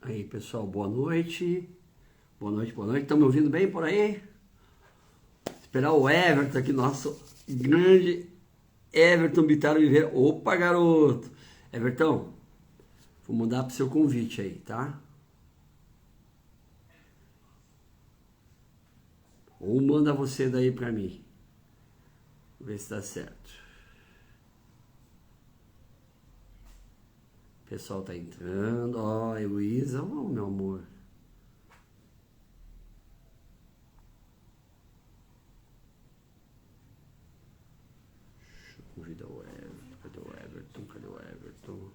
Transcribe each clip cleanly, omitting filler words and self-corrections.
Aí, pessoal, boa noite. Boa noite, boa noite. Estão me ouvindo bem por aí? Esperar o Everton aqui, nosso grande Everton Bitaro Viveira. Opa, garoto! Everton, vou mandar pro seu convite aí, tá? Ou manda você daí pra mim. Vou ver se dá certo. O pessoal tá entrando. Ó, Heloísa, ó, meu amor. Convida o Everton. Cadê o Everton? Cadê o Everton?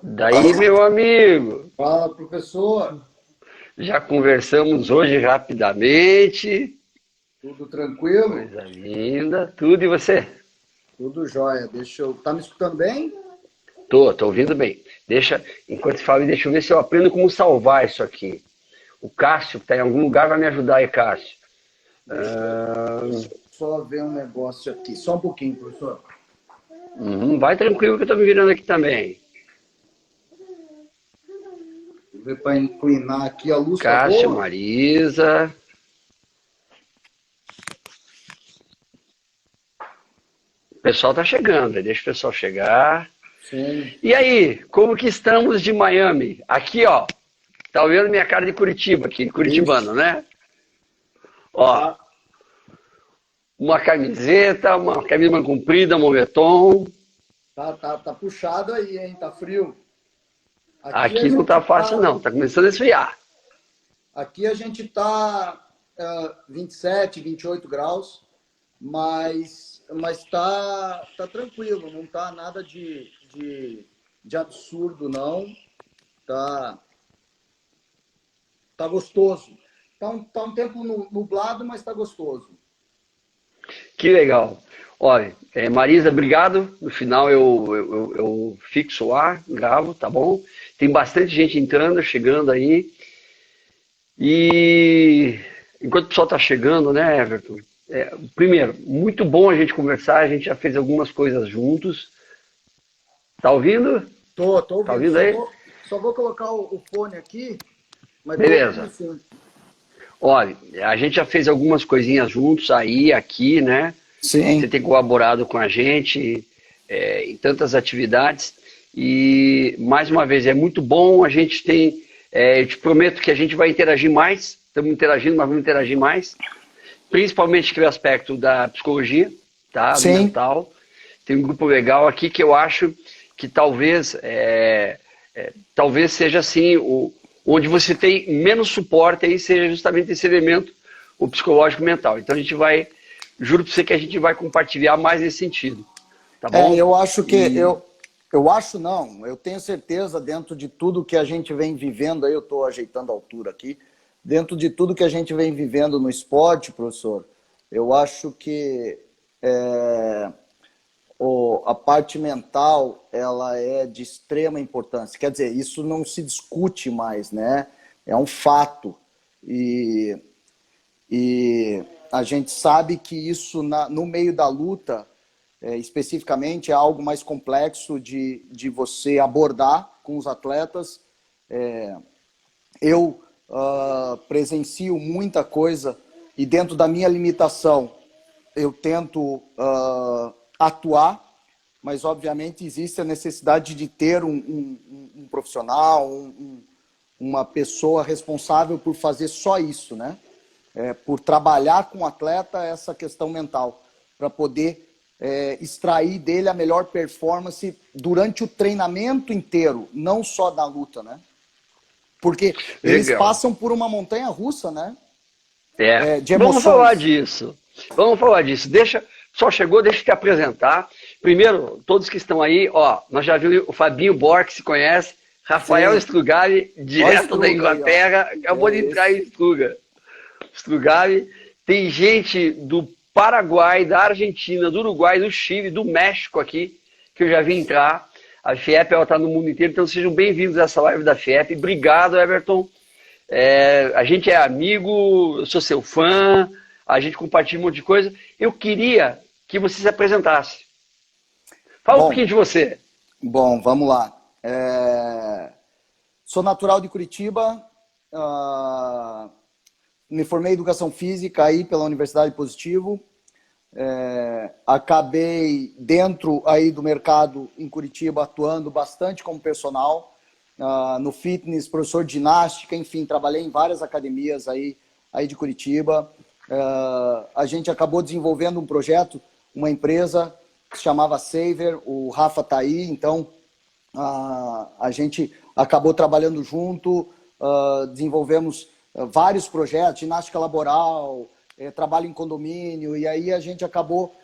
Daí, meu amigo, Fala, professor. já conversamos hoje rapidamente. Tudo tranquilo? Coisa linda. Tudo e você? Tudo jóia. Deixa eu. Tá me escutando bem? Tô ouvindo bem. Deixa, enquanto você fala, deixa eu ver se eu aprendo como salvar isso aqui. O Cássio, que está em algum lugar, vai me ajudar aí, Cássio. Deixa eu só ver um negócio aqui. Só um pouquinho, professor. Vai tranquilo que eu tô me virando aqui também. Vou ver para inclinar aqui. A luz tá Cássio, boa? Marisa. O pessoal tá chegando, deixa o pessoal chegar. Sim. E aí, como que estamos de Miami? Aqui, ó, tá vendo minha cara de Curitiba aqui, curitibano, Ixi, né? Ó, tá, uma camiseta, uma camisa comprida, um moletom. tá puxado aí, hein? Tá frio. Aqui a Aqui não tá gente fácil tá. não, tá começando a esfriar. Aqui a gente tá 27, 28 graus, mas tá tranquilo, não tá nada de absurdo, não. Tá, tá gostoso. Tá um tempo nublado, mas tá gostoso. Que legal. Olha, Marisa, obrigado. No final eu fixo lá, gravo, tá bom? Tem bastante gente entrando, chegando aí. E enquanto o pessoal está chegando, né, Everton? Primeiro, muito bom a gente conversar, a gente já fez algumas coisas juntos. Tá ouvindo? Tô Tá ouvindo. ouvindo Só aí? vou, só vou colocar o fone aqui, mas tô ouvindo Beleza. sim. Olha, a gente já fez algumas coisinhas juntos aí, aqui, né? Você Sim. tem colaborado com a gente em tantas atividades. E, mais uma vez, é muito bom. A gente tem. Eu te prometo que a gente vai interagir mais. Estamos interagindo, mas vamos interagir mais. Principalmente aquele aspecto da psicologia, tá? Do Sim. mental. Tem um grupo legal aqui que eu acho que talvez seja assim, onde você tem menos suporte aí seja justamente esse elemento, o psicológico mental. Então a gente vai, juro para você que a gente vai compartilhar mais nesse sentido, tá bom? Eu acho que E eu acho não, eu tenho certeza dentro de tudo que a gente vem vivendo aí, eu estou ajeitando a altura aqui, dentro de tudo que a gente vem vivendo no esporte, professor, eu acho que é, a parte mental ela é de extrema importância. Quer dizer, isso não se discute mais, né? É um fato. E, e a gente sabe que isso no meio da luta, especificamente, é algo mais complexo de você abordar com os atletas. Eu presencio muita coisa e dentro da minha limitação eu tento atuar, mas obviamente existe a necessidade de ter um profissional, uma pessoa responsável por fazer só isso, né? Por trabalhar com o atleta essa questão mental, para poder extrair dele a melhor performance durante o treinamento inteiro, não só da luta, né? Porque eles legal. passam por uma montanha russa, né? De Vamos falar emoções. disso. Vamos falar disso. Deixa, só chegou, deixa eu te apresentar. Primeiro, todos que estão aí, ó, nós já vimos o Fabinho Bor, que se conhece, Rafael Sim. Strugari, Ó, o direto da Struga aí, ó. Inglaterra, acabou de É entrar esse. em Strugari. Tem gente do Paraguai, da Argentina, do Uruguai, do Chile, do México aqui, que eu já vi entrar. A FIEP, ela está no mundo inteiro, então sejam bem-vindos a essa live da FIEP. Obrigado, Everton. A gente é amigo, eu sou seu fã, a gente compartilha um monte de coisa. Eu queria que você se apresentasse. Fala um pouquinho de você. Bom, vamos lá. Sou natural de Curitiba, me formei em Educação Física aí pela Universidade Positivo, acabei dentro aí do mercado em Curitiba atuando bastante como personal, no fitness, professor de ginástica, enfim, trabalhei em várias academias aí de Curitiba. A gente acabou desenvolvendo um projeto, uma empresa que se chamava Saver, o Rafa está aí, então a gente acabou trabalhando junto, desenvolvemos vários projetos, ginástica laboral, trabalho em condomínio, e aí a gente acabou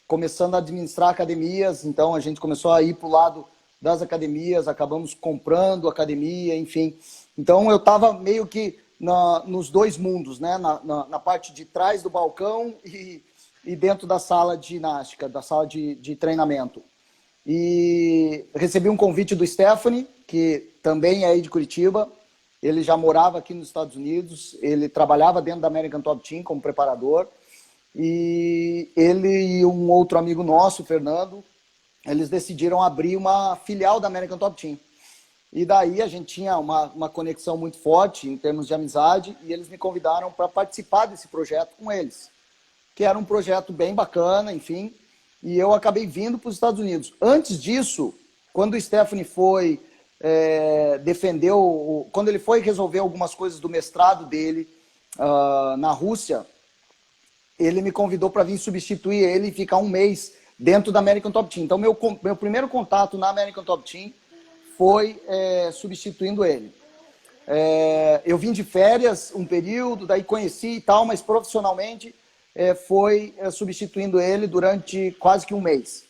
começando a administrar academias, então a gente começou a ir para o lado das academias, acabamos comprando academia, enfim. Então eu estava meio que nos dois mundos, né? Na parte de trás do balcão e dentro da sala de ginástica, da sala de treinamento. E recebi um convite do Stephanie, que também é aí de Curitiba. Ele já morava aqui nos Estados Unidos, ele trabalhava dentro da American Top Team como preparador. E ele e um outro amigo nosso, Fernando, eles decidiram abrir uma filial da American Top Team. E daí a gente tinha uma conexão muito forte em termos de amizade e eles me convidaram para participar desse projeto com eles, que era um projeto bem bacana, enfim, e eu acabei vindo para os Estados Unidos. Antes disso, quando o Stephanie foi quando ele foi resolver algumas coisas do mestrado dele na Rússia, ele me convidou para vir substituir ele e ficar um mês dentro da American Top Team. Então, meu primeiro contato na American Top Team foi substituindo ele. Eu vim de férias um período, daí conheci e tal, mas profissionalmente foi substituindo ele durante quase que um mês.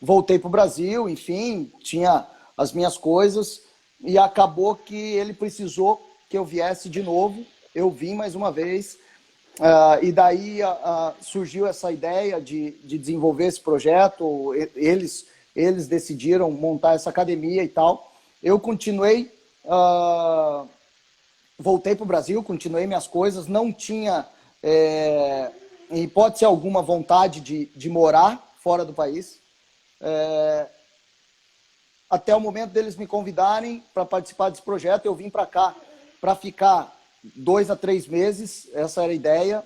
Voltei para o Brasil, enfim, tinha as minhas coisas e acabou que ele precisou que eu viesse de novo. Eu vim mais uma vez e daí surgiu essa ideia de desenvolver esse projeto. Eles decidiram montar essa academia e tal. Eu continuei, voltei para o Brasil, continuei minhas coisas, não tinha, em hipótese alguma, vontade de morar fora do país. Até o momento deles me convidarem para participar desse projeto, eu vim para cá para ficar 2 a 3 meses, essa era a ideia.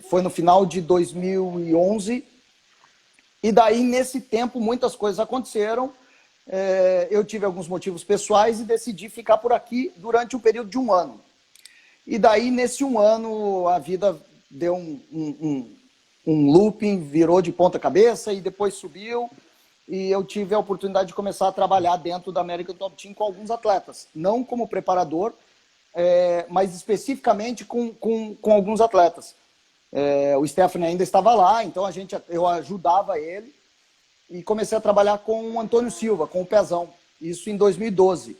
Foi no final de 2011. E daí, nesse tempo, muitas coisas aconteceram. Eu tive alguns motivos pessoais e decidi ficar por aqui durante um período de 1 ano. E daí, nesse 1 ano, a vida deu um looping, virou de ponta cabeça e depois subiu. E eu tive a oportunidade de começar a trabalhar dentro da American Top Team com alguns atletas. Não como preparador, mas especificamente com alguns atletas. O Stephanie ainda estava lá, então eu ajudava ele. E comecei a trabalhar com o Antônio Silva, com o Pezão. Isso em 2012.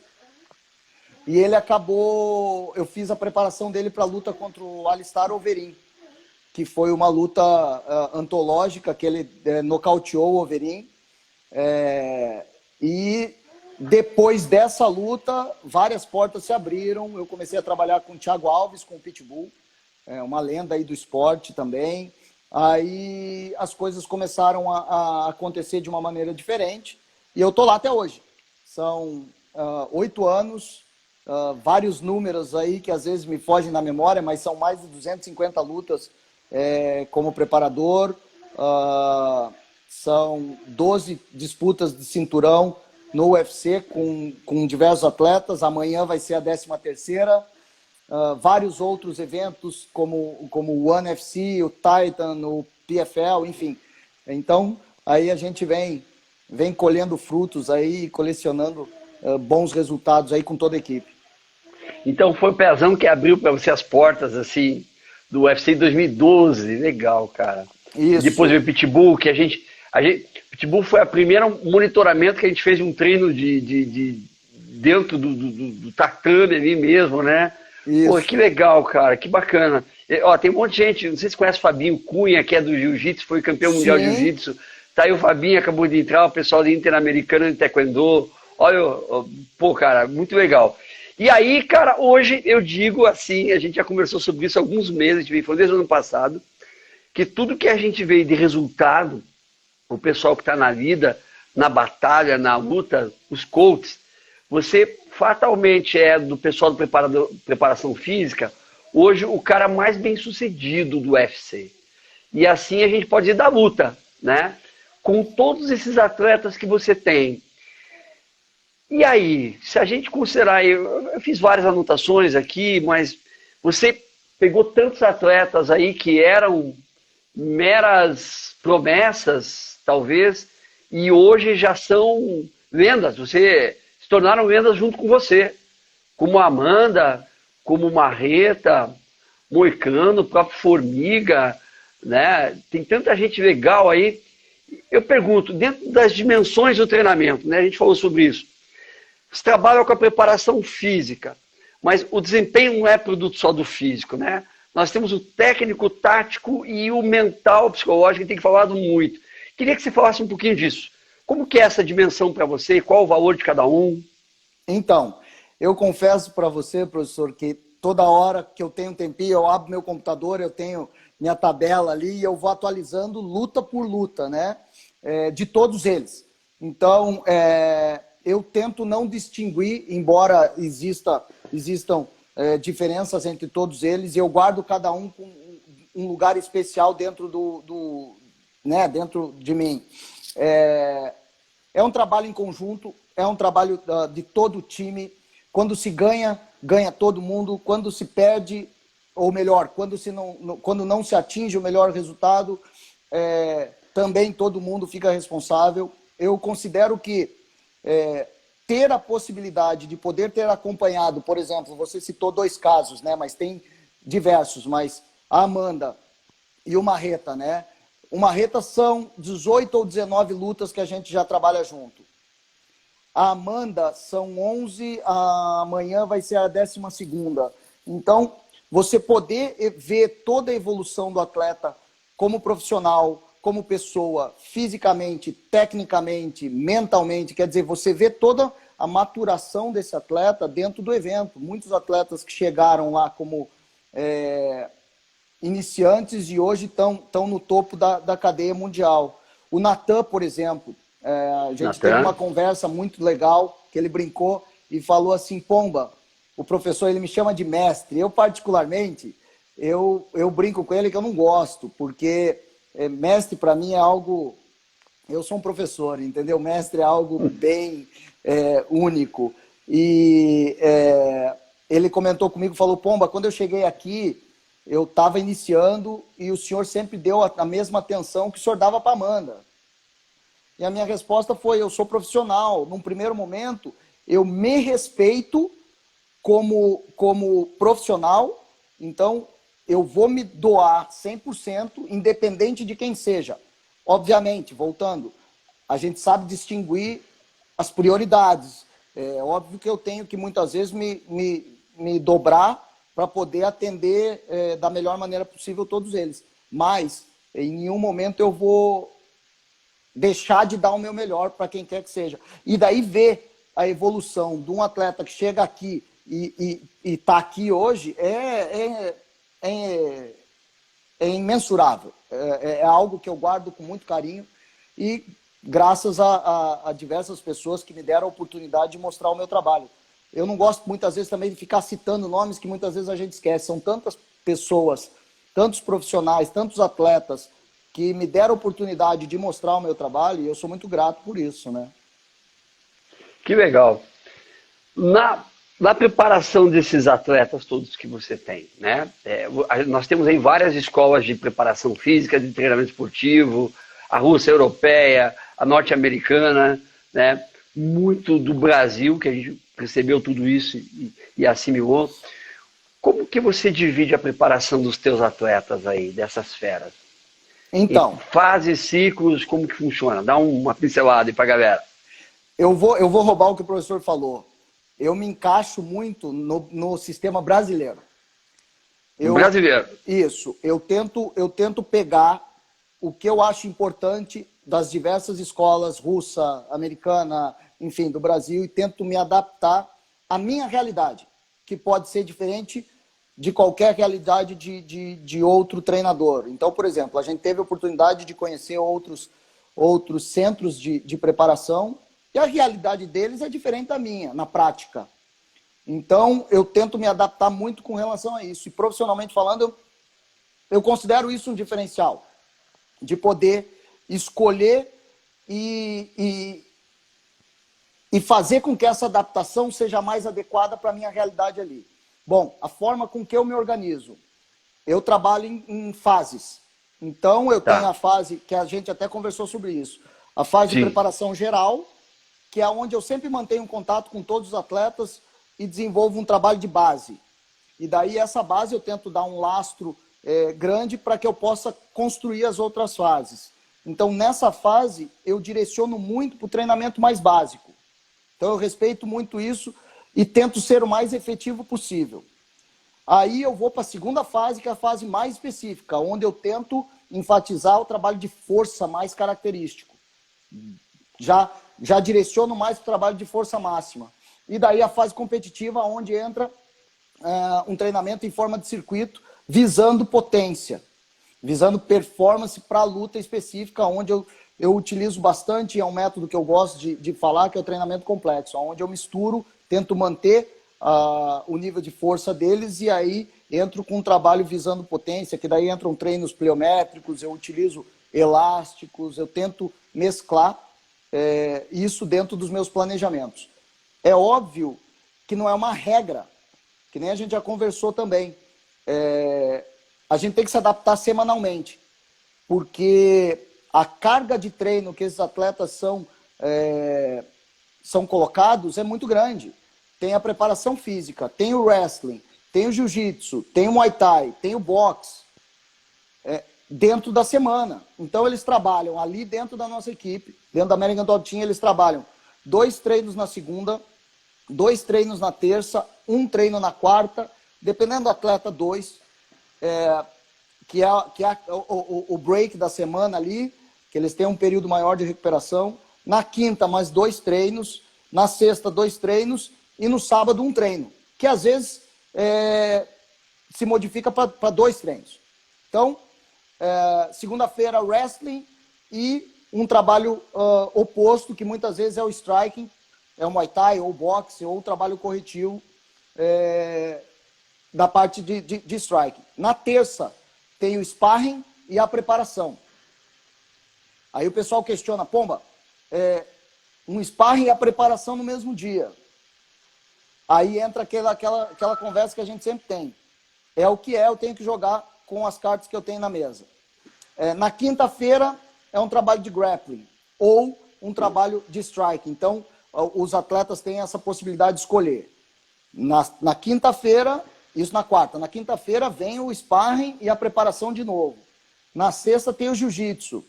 E ele acabou... Eu fiz a preparação dele para a luta contra o Alistair Overeem, que foi uma luta antológica, que ele nocauteou o Overeem. E depois dessa luta, várias portas se abriram. Eu comecei a trabalhar com o Thiago Alves, com o Pitbull, uma lenda aí do esporte também. Aí as coisas começaram a acontecer de uma maneira diferente e eu tô lá até hoje. São 8 anos, vários números aí que às vezes me fogem na memória, mas são mais de 250 lutas como preparador. São 12 disputas de cinturão no UFC com diversos atletas. Amanhã vai ser a 13ª. Vários outros eventos como o One FC, o Titan, o PFL, enfim. Então, aí a gente vem colhendo frutos aí, colecionando bons resultados aí com toda a equipe. Então foi o Pezão que abriu para você as portas assim do UFC em 2012, legal, cara. Isso. Depois veio o Pitbull, que a gente Pitbull foi a primeira monitoramento que a gente fez de um treino de dentro do tatame ali mesmo, né? Isso. Pô, que legal, cara, que bacana. Tem um monte de gente, não sei se conhece o Fabinho Cunha, que é do Jiu-Jitsu, foi campeão mundial de Jiu-Jitsu. Tá aí o Fabinho, acabou de entrar, o pessoal da Interamericana de Taekwondo. Olha, pô, cara, muito legal. E aí, cara, hoje eu digo assim, a gente já conversou sobre isso há alguns meses, a gente veio falando desde o ano passado, que tudo que a gente vê de resultado, o pessoal que está na lida, na batalha, na luta, os coaches, você fatalmente é do pessoal do preparação física, hoje o cara mais bem sucedido do UFC. E assim a gente pode ir da luta, né? Com todos esses atletas que você tem. E aí, se a gente considerar, eu fiz várias anotações aqui, mas você pegou tantos atletas aí que eram meras promessas, talvez, e hoje já são lendas. Você se tornaram lendas junto com você, como a Amanda, como Marreta, Moicano, o próprio Formiga, né? Tem tanta gente legal aí. Eu pergunto, dentro das dimensões do treinamento, né? A gente falou sobre isso. Você trabalha com a preparação física, mas o desempenho não é produto só do físico, né? Nós temos o técnico, o tático e o mental, psicológico, que tem que falar muito. Queria que você falasse um pouquinho disso. Como que é essa dimensão para você? Qual o valor de cada um? Então, eu confesso para você, professor, que toda hora que eu tenho um tempinho, eu abro meu computador, eu tenho minha tabela ali e eu vou atualizando luta por luta, né? De todos eles. Então, eu tento não distinguir, embora existam diferenças entre todos eles, e eu guardo cada um com um lugar especial dentro né, dentro de mim. É um trabalho em conjunto, é um trabalho de todo o time. Quando se ganha, ganha todo mundo. Quando se perde, ou melhor, quando não se atinge o melhor resultado, também todo mundo fica responsável. Eu considero que ter a possibilidade de poder ter acompanhado, por exemplo, você citou 2 casos, né? Mas tem diversos, mas a Amanda e o Marreta, né? O Marreta são 18 ou 19 lutas que a gente já trabalha junto. A Amanda são 11, amanhã vai ser a 12ª. Então, você poder ver toda a evolução do atleta como profissional, como pessoa, fisicamente, tecnicamente, mentalmente, quer dizer, você vê toda a maturação desse atleta dentro do evento. Muitos atletas que chegaram lá como iniciantes e hoje estão no topo da cadeia mundial. O Natan, por exemplo, a gente teve uma conversa muito legal, que ele brincou e falou assim, Pomba, o professor, ele me chama de mestre. Eu, particularmente, eu brinco com ele que eu não gosto, porque mestre, para mim, é algo... Eu sou um professor, entendeu? Mestre é algo bem único. E ele comentou comigo, falou, Pomba, quando eu cheguei aqui, eu estava iniciando e o senhor sempre deu a mesma atenção que o senhor dava para a Amanda. E a minha resposta foi, eu sou profissional. Num primeiro momento, eu me respeito como profissional, então eu vou me doar 100%, independente de quem seja. Obviamente, voltando, a gente sabe distinguir as prioridades. É óbvio que eu tenho que muitas vezes me dobrar para poder atender da melhor maneira possível todos eles. Mas, em nenhum momento eu vou deixar de dar o meu melhor para quem quer que seja. E daí ver a evolução de um atleta que chega aqui e está aqui hoje é imensurável. É algo que eu guardo com muito carinho e graças a diversas pessoas que me deram a oportunidade de mostrar o meu trabalho. Eu não gosto muitas vezes também de ficar citando nomes que muitas vezes a gente esquece. São tantas pessoas, tantos profissionais, tantos atletas que me deram a oportunidade de mostrar o meu trabalho e eu sou muito grato por isso, né? Que legal. Na preparação desses atletas todos que você tem, né? Nós temos aí várias escolas de preparação física, de treinamento esportivo, a russa, a europeia, a norte-americana, né? Muito do Brasil, que a gente recebeu tudo isso e assimilou. Como que você divide a preparação dos teus atletas aí, dessas feras? Então, fases, ciclos, como que funciona? Dá uma pincelada aí pra galera. Eu vou roubar o que o professor falou. Eu me encaixo muito no sistema brasileiro. Brasileiro. Isso. Eu tento pegar o que eu acho importante das diversas escolas russa, americana, enfim, do Brasil, e tento me adaptar a minha realidade, que pode ser diferente de qualquer realidade de outro treinador. Então, por exemplo, a gente teve a oportunidade de conhecer outros centros de preparação e a realidade deles é diferente da minha, na prática. Então, eu tento me adaptar muito com relação a isso. E profissionalmente falando, eu considero isso um diferencial, de poder escolher e fazer com que essa adaptação seja mais adequada para a minha realidade ali. Bom, a forma com que eu me organizo. Eu trabalho em fases. Então, eu tenho a fase, que a gente até conversou sobre isso, a fase de preparação geral, que é onde eu sempre mantenho contato com todos os atletas e desenvolvo um trabalho de base. E daí, essa base, eu tento dar um lastro grande para que eu possa construir as outras fases. Então, nessa fase, eu direciono muito para o treinamento mais básico. Então, eu respeito muito isso e tento ser o mais efetivo possível. Aí eu vou para a segunda fase, que é a fase mais específica, onde eu tento enfatizar o trabalho de força mais característico. Já direciono mais para o trabalho de força máxima. E daí a fase competitiva, onde entra um treinamento em forma de circuito, visando potência, visando performance para a luta específica, onde eu utilizo bastante, é um método que eu gosto de falar, que é o treinamento complexo, onde eu misturo, tento manter o nível de força deles e aí entro com um trabalho visando potência, que daí entram treinos pliométricos, eu utilizo elásticos, eu tento mesclar isso dentro dos meus planejamentos. É óbvio que não é uma regra, que nem a gente já conversou também. A gente tem que se adaptar semanalmente, porque a carga de treino que esses atletas são colocados é muito grande. Tem a preparação física, tem o wrestling, tem o jiu-jitsu, tem o muay thai, tem o boxe, dentro da semana. Então eles trabalham ali dentro da nossa equipe, dentro da American Top Team, eles trabalham 2 treinos na segunda, 2 treinos na terça, 1 treino na quarta, dependendo do atleta, 2, que é o break da semana ali, que eles têm um período maior de recuperação. Na quinta, mais 2 treinos. Na sexta, 2 treinos. E no sábado, 1 treino. Que às vezes se modifica para 2 treinos. Então, segunda-feira, wrestling e um trabalho oposto, que muitas vezes é o striking, é o muay thai, ou o boxe, ou o trabalho corretivo da parte de striking. Na terça, tem o sparring e a preparação. Aí o pessoal questiona, Pomba, um sparring e a preparação no mesmo dia. Aí entra aquela conversa que a gente sempre tem. É o que eu tenho que jogar com as cartas que eu tenho na mesa. Na quinta-feira é um trabalho de grappling ou um trabalho de strike. Então, os atletas têm essa possibilidade de escolher. Na quinta-feira, isso na quarta. Na quinta-feira vem o sparring e a preparação de novo. Na sexta tem o jiu-jitsu,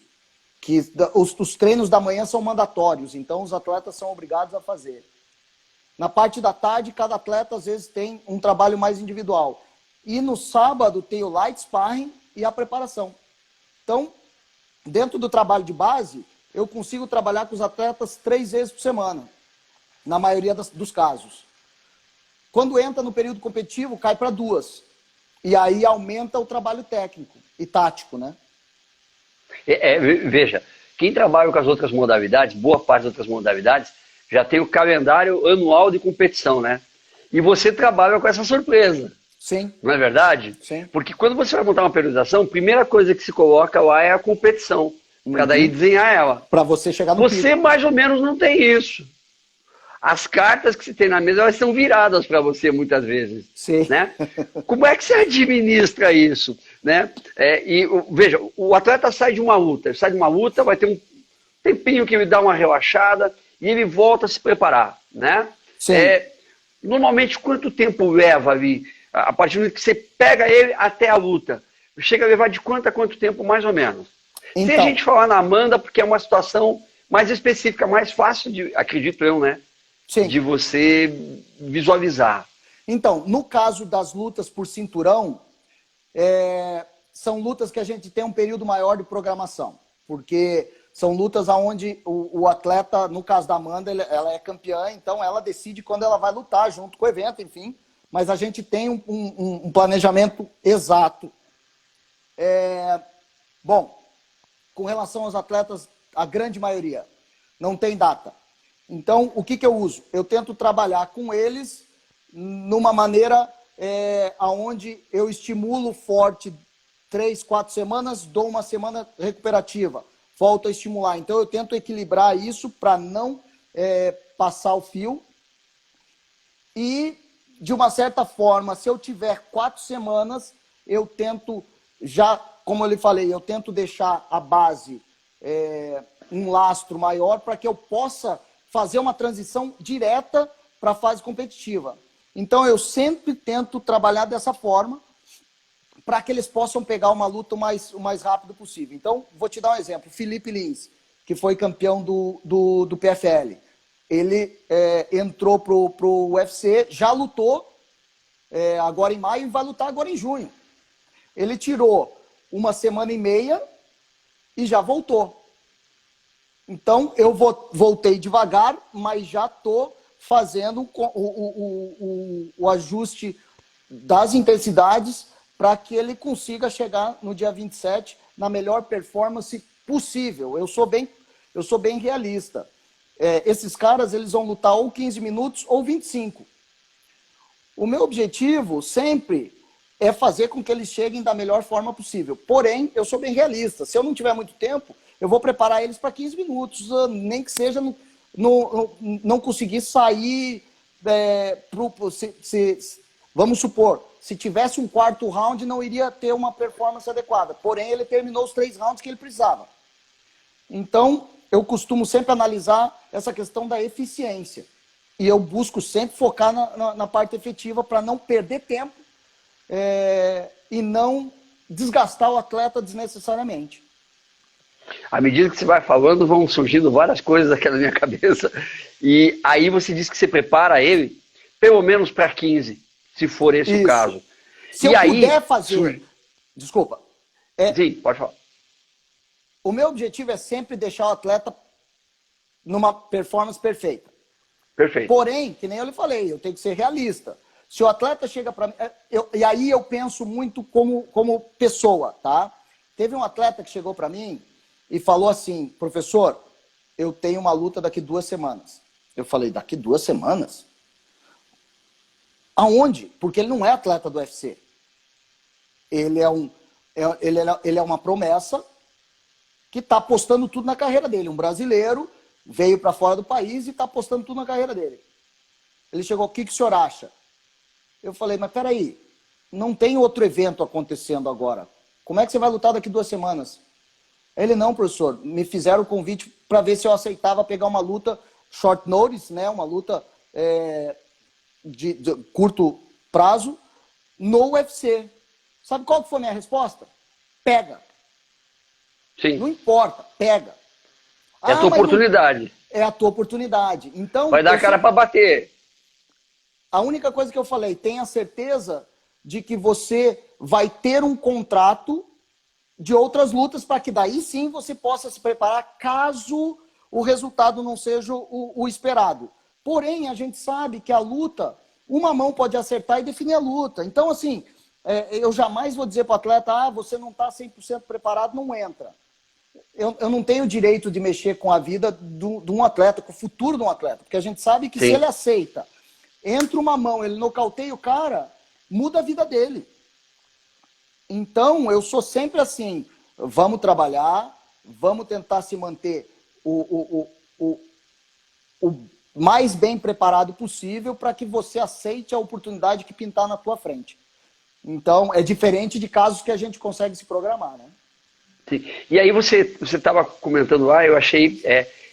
que os treinos da manhã são mandatórios, então os atletas são obrigados a fazer. Na parte da tarde, cada atleta às vezes tem um trabalho mais individual. E no sábado tem o light sparring e a preparação. Então, dentro do trabalho de base, eu consigo trabalhar com os atletas 3 vezes por semana, na maioria dos casos. Quando entra no período competitivo, cai para 2. E aí aumenta o trabalho técnico e tático, né? Veja, quem trabalha com as outras modalidades, boa parte das outras modalidades, já tem o calendário anual de competição, né? E você trabalha com essa surpresa. Sim. Não é verdade? Sim. Porque quando você vai montar uma periodização, a primeira coisa que se coloca lá é a competição. Para daí desenhar ela. Para você chegar no Você pico. mais ou menos não tem isso. As cartas que você tem na mesa, elas são viradas para você muitas vezes. Sim. Né? Como é que você administra isso? Né? Veja, o atleta sai de uma luta. Ele sai de uma luta, vai ter um tempinho que ele dá uma relaxada e ele volta a se preparar. Né? Sim. Normalmente, quanto tempo leva ali, a partir do momento que você pega ele até a luta? Chega a levar de quanto a quanto tempo, mais ou menos? Então, sem a gente falar na Amanda, porque é uma situação mais específica, mais fácil, acredito eu, né? Sim. De você visualizar. Então, no caso das lutas por cinturão, são lutas que a gente tem um período maior de programação. Porque São lutas onde o atleta, no caso da Amanda, ela é campeã, então ela decide quando ela vai lutar junto com o evento, enfim. Mas a gente tem um planejamento exato. Bom, com relação aos atletas, a grande maioria não tem data. Então, o que eu uso? Eu tento trabalhar com eles numa maneira onde eu estimulo forte 3, 4 semanas, dou uma semana recuperativa, volto a estimular. Então, eu tento equilibrar isso para não passar o fio. E, de uma certa forma, se eu tiver 4 semanas, eu tento já, como eu lhe falei, eu tento deixar a base um lastro maior para que eu possa fazer uma transição direta para a fase competitiva. Então, eu sempre tento trabalhar dessa forma para que eles possam pegar uma luta o mais rápido possível. Então, vou te dar um exemplo. Felipe Lins, que foi campeão do PFL. Ele entrou para o UFC, já lutou agora em maio e vai lutar agora em junho. Ele tirou 1 semana e meia e já voltou. Então, eu voltei devagar, mas já estou fazendo o ajuste das intensidades para que ele consiga chegar no dia 27 na melhor performance possível. Eu sou bem realista. Esses caras, eles vão lutar ou 15 minutos ou 25. O meu objetivo sempre é fazer com que eles cheguem da melhor forma possível. Porém, eu sou bem realista. Se eu não tiver muito tempo, eu vou preparar eles para 15 minutos, nem que seja não conseguir sair vamos supor, se tivesse um 4º round, não iria ter uma performance adequada. Porém, ele terminou os 3 rounds que ele precisava. Então, eu costumo sempre analisar essa questão da eficiência. E eu busco sempre focar na parte efetiva para não perder tempo e não desgastar o atleta desnecessariamente. À medida que você vai falando, vão surgindo várias coisas aqui na minha cabeça. E aí você diz que você prepara ele pelo menos para 15, se for esse o caso. Se eu puder fazer... Desculpa. Sim, pode falar. O meu objetivo é sempre deixar o atleta numa performance perfeita. Perfeito. Porém, que nem eu lhe falei, eu tenho que ser realista. Se o atleta chega para mim... E aí eu penso muito como pessoa, tá? Teve um atleta que chegou para mim e falou assim: professor, eu tenho uma luta daqui 2 semanas. Eu falei, daqui 2 semanas? Aonde? Porque ele não é atleta do UFC. Ele é uma promessa que está apostando tudo na carreira dele. Um brasileiro veio para fora do país e está apostando tudo na carreira dele. Ele chegou, o que o senhor acha? Eu falei, mas peraí, não tem outro evento acontecendo agora. Como é que você vai lutar daqui 2 semanas? Ele, não, professor, me fizeram o convite para ver se eu aceitava pegar uma luta short notice, né, uma luta de curto prazo no UFC. Sabe qual que foi a minha resposta? Pega. Sim. Não importa, pega. É a tua oportunidade. É a tua oportunidade. Então, vai dar a cara para bater. A única coisa que eu falei, tenha certeza de que você vai ter um contrato de outras lutas para que daí sim você possa se preparar caso o resultado não seja o esperado. Porém, a gente sabe que a luta, uma mão pode acertar e definir a luta. Então, assim, eu jamais vou dizer para o atleta, você não está 100% preparado, não entra. Eu não tenho o direito de mexer com a vida de um atleta, com o futuro de um atleta, porque a gente sabe que sim, se ele aceita, entra uma mão, ele nocauteia o cara, muda a vida dele. Então, eu sou sempre assim, vamos trabalhar, vamos tentar se manter o mais bem preparado possível para que você aceite a oportunidade que pintar na tua frente. Então, é diferente de casos que a gente consegue se programar, né? Sim. E aí você estava comentando lá, eu achei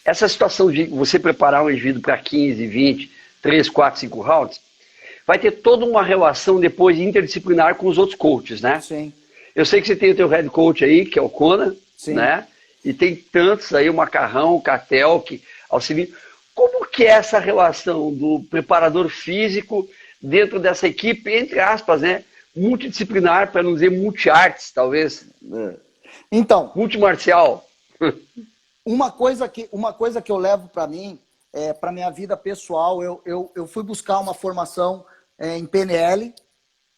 essa situação de você preparar um indivíduo para 15, 20, 3, 4, 5 rounds, vai ter toda uma relação depois interdisciplinar com os outros coaches, né? Sim. Eu sei que você tem o teu head coach aí, que é o Conan, sim, né? E tem tantos aí, o Macarrão, o Catel, que auxiliam. Como que é essa relação do preparador físico dentro dessa equipe, entre aspas, né? Multidisciplinar, para não dizer multiartes, talvez? Então, multimarcial. uma coisa que eu levo para mim, para minha vida pessoal, eu fui buscar uma formação em PNL,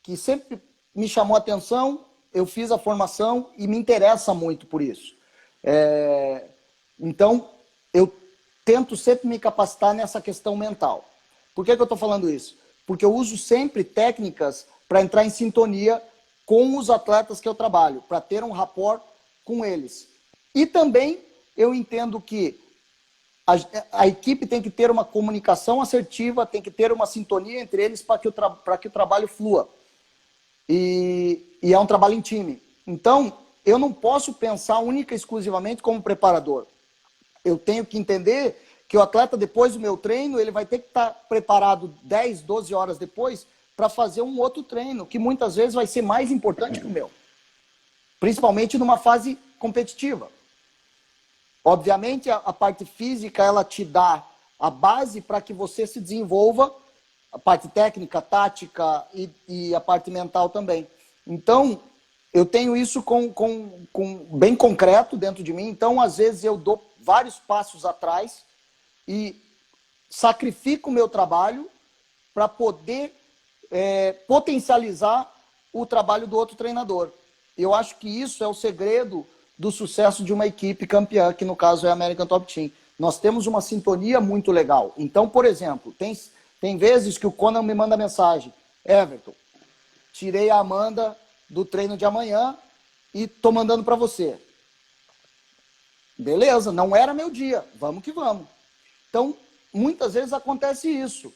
que sempre me chamou a atenção, eu fiz a formação e me interessa muito por isso. Então, eu tento sempre me capacitar nessa questão mental. Por que eu estou falando isso? Porque eu uso sempre técnicas para entrar em sintonia com os atletas que eu trabalho, para ter um rapport com eles. E também eu entendo que a equipe tem que ter uma comunicação assertiva, tem que ter uma sintonia entre eles para que o trabalho flua. E é um trabalho em time. Então, eu não posso pensar única e exclusivamente como preparador. Eu tenho que entender que o atleta, depois do meu treino, ele vai ter que estar preparado 10, 12 horas depois para fazer um outro treino, que muitas vezes vai ser mais importante que o meu. Principalmente numa fase competitiva. Obviamente, a parte física, ela te dá a base para que você se desenvolva, a parte técnica, tática e a parte mental também. Então, eu tenho isso bem concreto dentro de mim. Então, às vezes, eu dou vários passos atrás e sacrifico o meu trabalho para poder potencializar o trabalho do outro treinador. Eu acho que isso é o segredo do sucesso de uma equipe campeã, que no caso é a American Top Team. Nós temos uma sintonia muito legal. Então, por exemplo, tem vezes que o Conan me manda mensagem: Everton, tirei a Amanda do treino de amanhã e tô mandando para você. Beleza, não era meu dia, vamos que vamos. Então, muitas vezes acontece isso.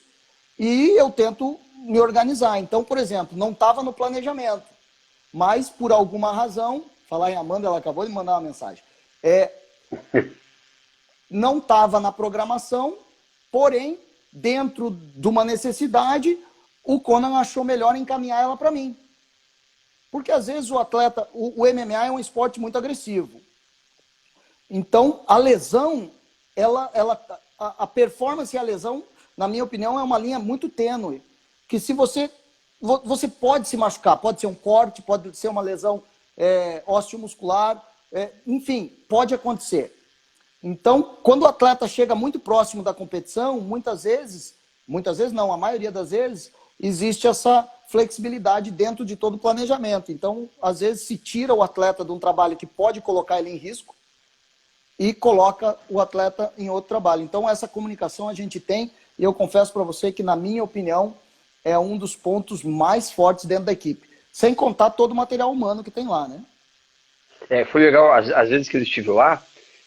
E eu tento me organizar. Então, por exemplo, não estava no planejamento, mas por alguma razão, falar em Amanda, ela acabou de mandar uma mensagem, não estava na programação, porém, dentro de uma necessidade, o Conan achou melhor encaminhar ela para mim. Porque às vezes o atleta, o MMA é um esporte muito agressivo. Então, a lesão, a performance e a lesão, na minha opinião, é uma linha muito tênue. Que se você pode se machucar, pode ser um corte, pode ser uma lesão osteomuscular, enfim, pode acontecer. Então, quando o atleta chega muito próximo da competição, muitas vezes não, a maioria das vezes, existe essa flexibilidade dentro de todo o planejamento. Então, às vezes, se tira o atleta de um trabalho que pode colocar ele em risco e coloca o atleta em outro trabalho. Então, essa comunicação a gente tem, e eu confesso para você que, na minha opinião, é um dos pontos mais fortes dentro da equipe. Sem contar todo o material humano que tem lá, né? Foi legal, às vezes que eu estive lá,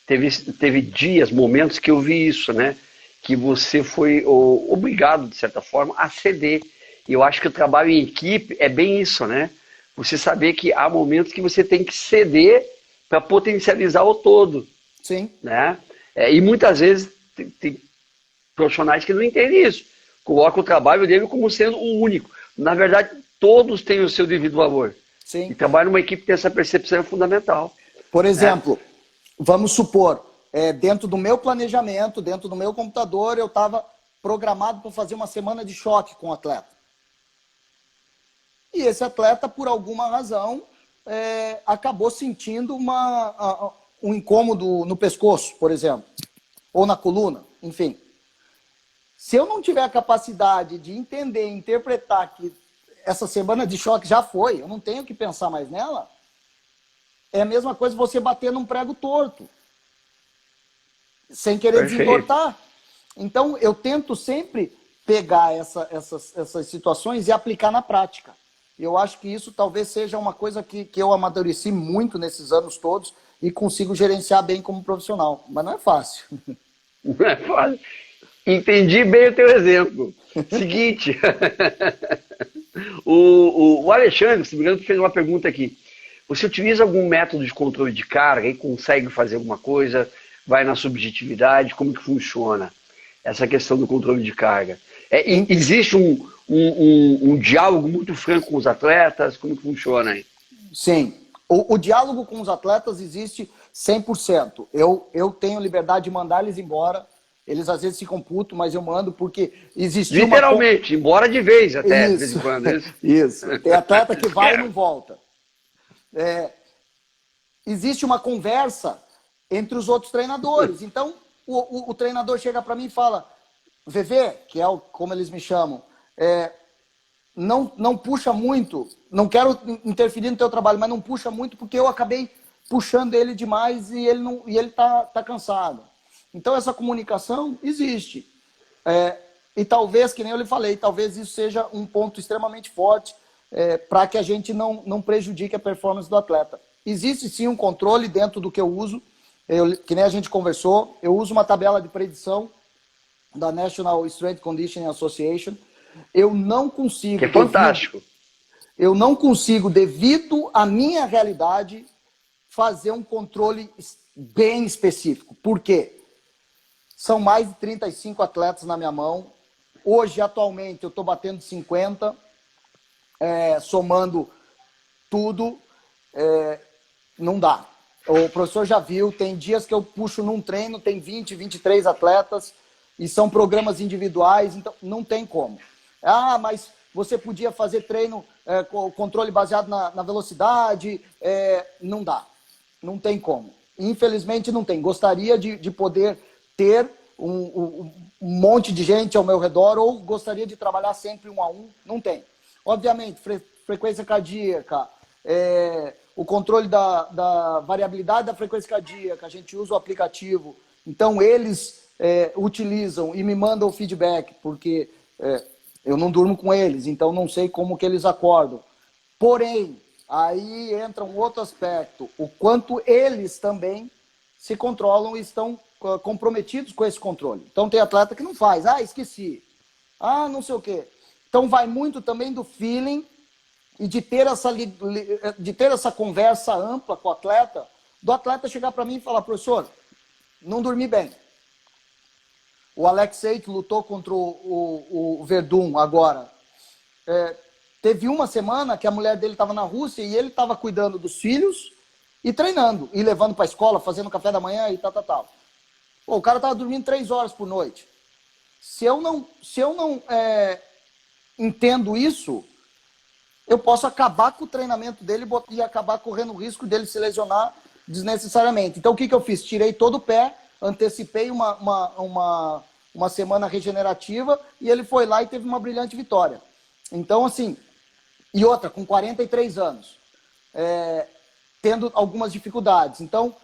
teve dias, momentos que eu vi isso, né? Que você foi obrigado, de certa forma, a ceder. E eu acho que o trabalho em equipe é bem isso, né? Você saber que há momentos que você tem que ceder para potencializar o todo. Sim. Né? E muitas vezes tem profissionais que não entendem isso. Colocam o trabalho dele como sendo o único. Na verdade, todos têm o seu devido valor. Sim. E trabalhar numa equipe que tem essa percepção é fundamental. Por exemplo, vamos supor, dentro do meu planejamento, dentro do meu computador, eu estava programado para fazer uma semana de choque com o atleta. E esse atleta, por alguma razão, acabou sentindo um incômodo no pescoço, por exemplo, ou na coluna, enfim. Se eu não tiver a capacidade de entender, interpretar que essa semana de choque já foi, eu não tenho que pensar mais nela, é a mesma coisa você bater num prego torto, sem querer desentortar. Então, eu tento sempre pegar essas situações e aplicar na prática. Eu acho que isso talvez seja uma coisa que eu amadureci muito nesses anos todos e consigo gerenciar bem como profissional. Mas não é fácil. Não é fácil. Entendi bem o teu exemplo. Seguinte, o Alexandre, se não me engano, fez uma pergunta aqui. Você utiliza algum método de controle de carga e consegue fazer alguma coisa? Vai na subjetividade? Como que funciona essa questão do controle de carga? Existe um diálogo muito franco com os atletas? Como que funciona aí? Sim. O diálogo com os atletas existe 100%. Eu tenho liberdade de mandar eles embora. Eles às vezes ficam putos, mas eu mando porque existe literalmente, embora de vez até, isso. de vez em quando. Isso. Tem atleta que vai e não volta. Existe uma conversa entre os outros treinadores. Então, o treinador chega para mim e fala, VV, que é como eles me chamam, não puxa muito, não quero interferir no teu trabalho, mas não puxa muito porque eu acabei puxando ele demais e ele tá cansado. Então, essa comunicação existe. E talvez, que nem eu lhe falei, talvez isso seja um ponto extremamente forte para que a gente não prejudique a performance do atleta. Existe sim um controle dentro do que eu uso, que nem a gente conversou, eu uso uma tabela de predição da National Strength Conditioning Association. Eu não consigo... Que é fantástico. Eu não consigo, devido à minha realidade, fazer um controle bem específico. Por quê? São mais de 35 atletas na minha mão. Hoje, atualmente, eu estou batendo 50, somando tudo, não dá. O professor já viu, tem dias que eu puxo num treino, tem 20, 23 atletas, e são programas individuais, então não tem como. Ah, mas você podia fazer treino com controle baseado na velocidade, não dá, não tem como. Infelizmente não tem. Gostaria de poder ter um monte de gente ao meu redor, ou gostaria de trabalhar sempre 1 a 1, não tem. Obviamente, frequência cardíaca, o controle da variabilidade da frequência cardíaca, a gente usa o aplicativo, então eles utilizam e me mandam o feedback, porque eu não durmo com eles, então não sei como que eles acordam. Porém, aí entra um outro aspecto, o quanto eles também se controlam e estão comprometidos com esse controle. Então tem atleta que não faz, esqueci, não sei o quê. Então vai muito também do feeling e de ter essa conversa ampla com o atleta, do atleta chegar para mim e falar, professor, não dormi bem. O Alexei, que lutou contra o Verdun agora, teve uma semana que a mulher dele estava na Rússia e ele estava cuidando dos filhos e treinando, e levando para a escola, fazendo café da manhã e tal. Pô, o cara estava dormindo 3 horas por noite. Se eu não entendo isso, eu posso acabar com o treinamento dele e acabar correndo o risco dele se lesionar desnecessariamente. Então, o que eu fiz? Tirei todo o pé, antecipei uma semana regenerativa e ele foi lá e teve uma brilhante vitória. Então, assim, e outra, com 43 anos, tendo algumas dificuldades. Então,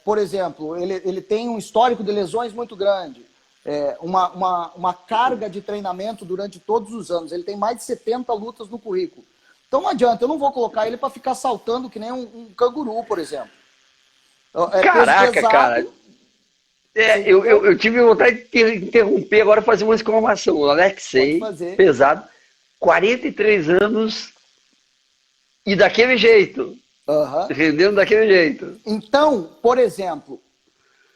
por exemplo, ele tem um histórico de lesões muito grande, uma carga de treinamento durante todos os anos. Ele tem mais de 70 lutas no currículo. Então não adianta, eu não vou colocar ele para ficar saltando que nem um canguru, por exemplo. Caraca, cara. Eu tive vontade de interromper agora, fazer uma exclamação. O Alexei, pesado, 43 anos e daquele jeito. Rendendo daquele jeito. Então, por exemplo,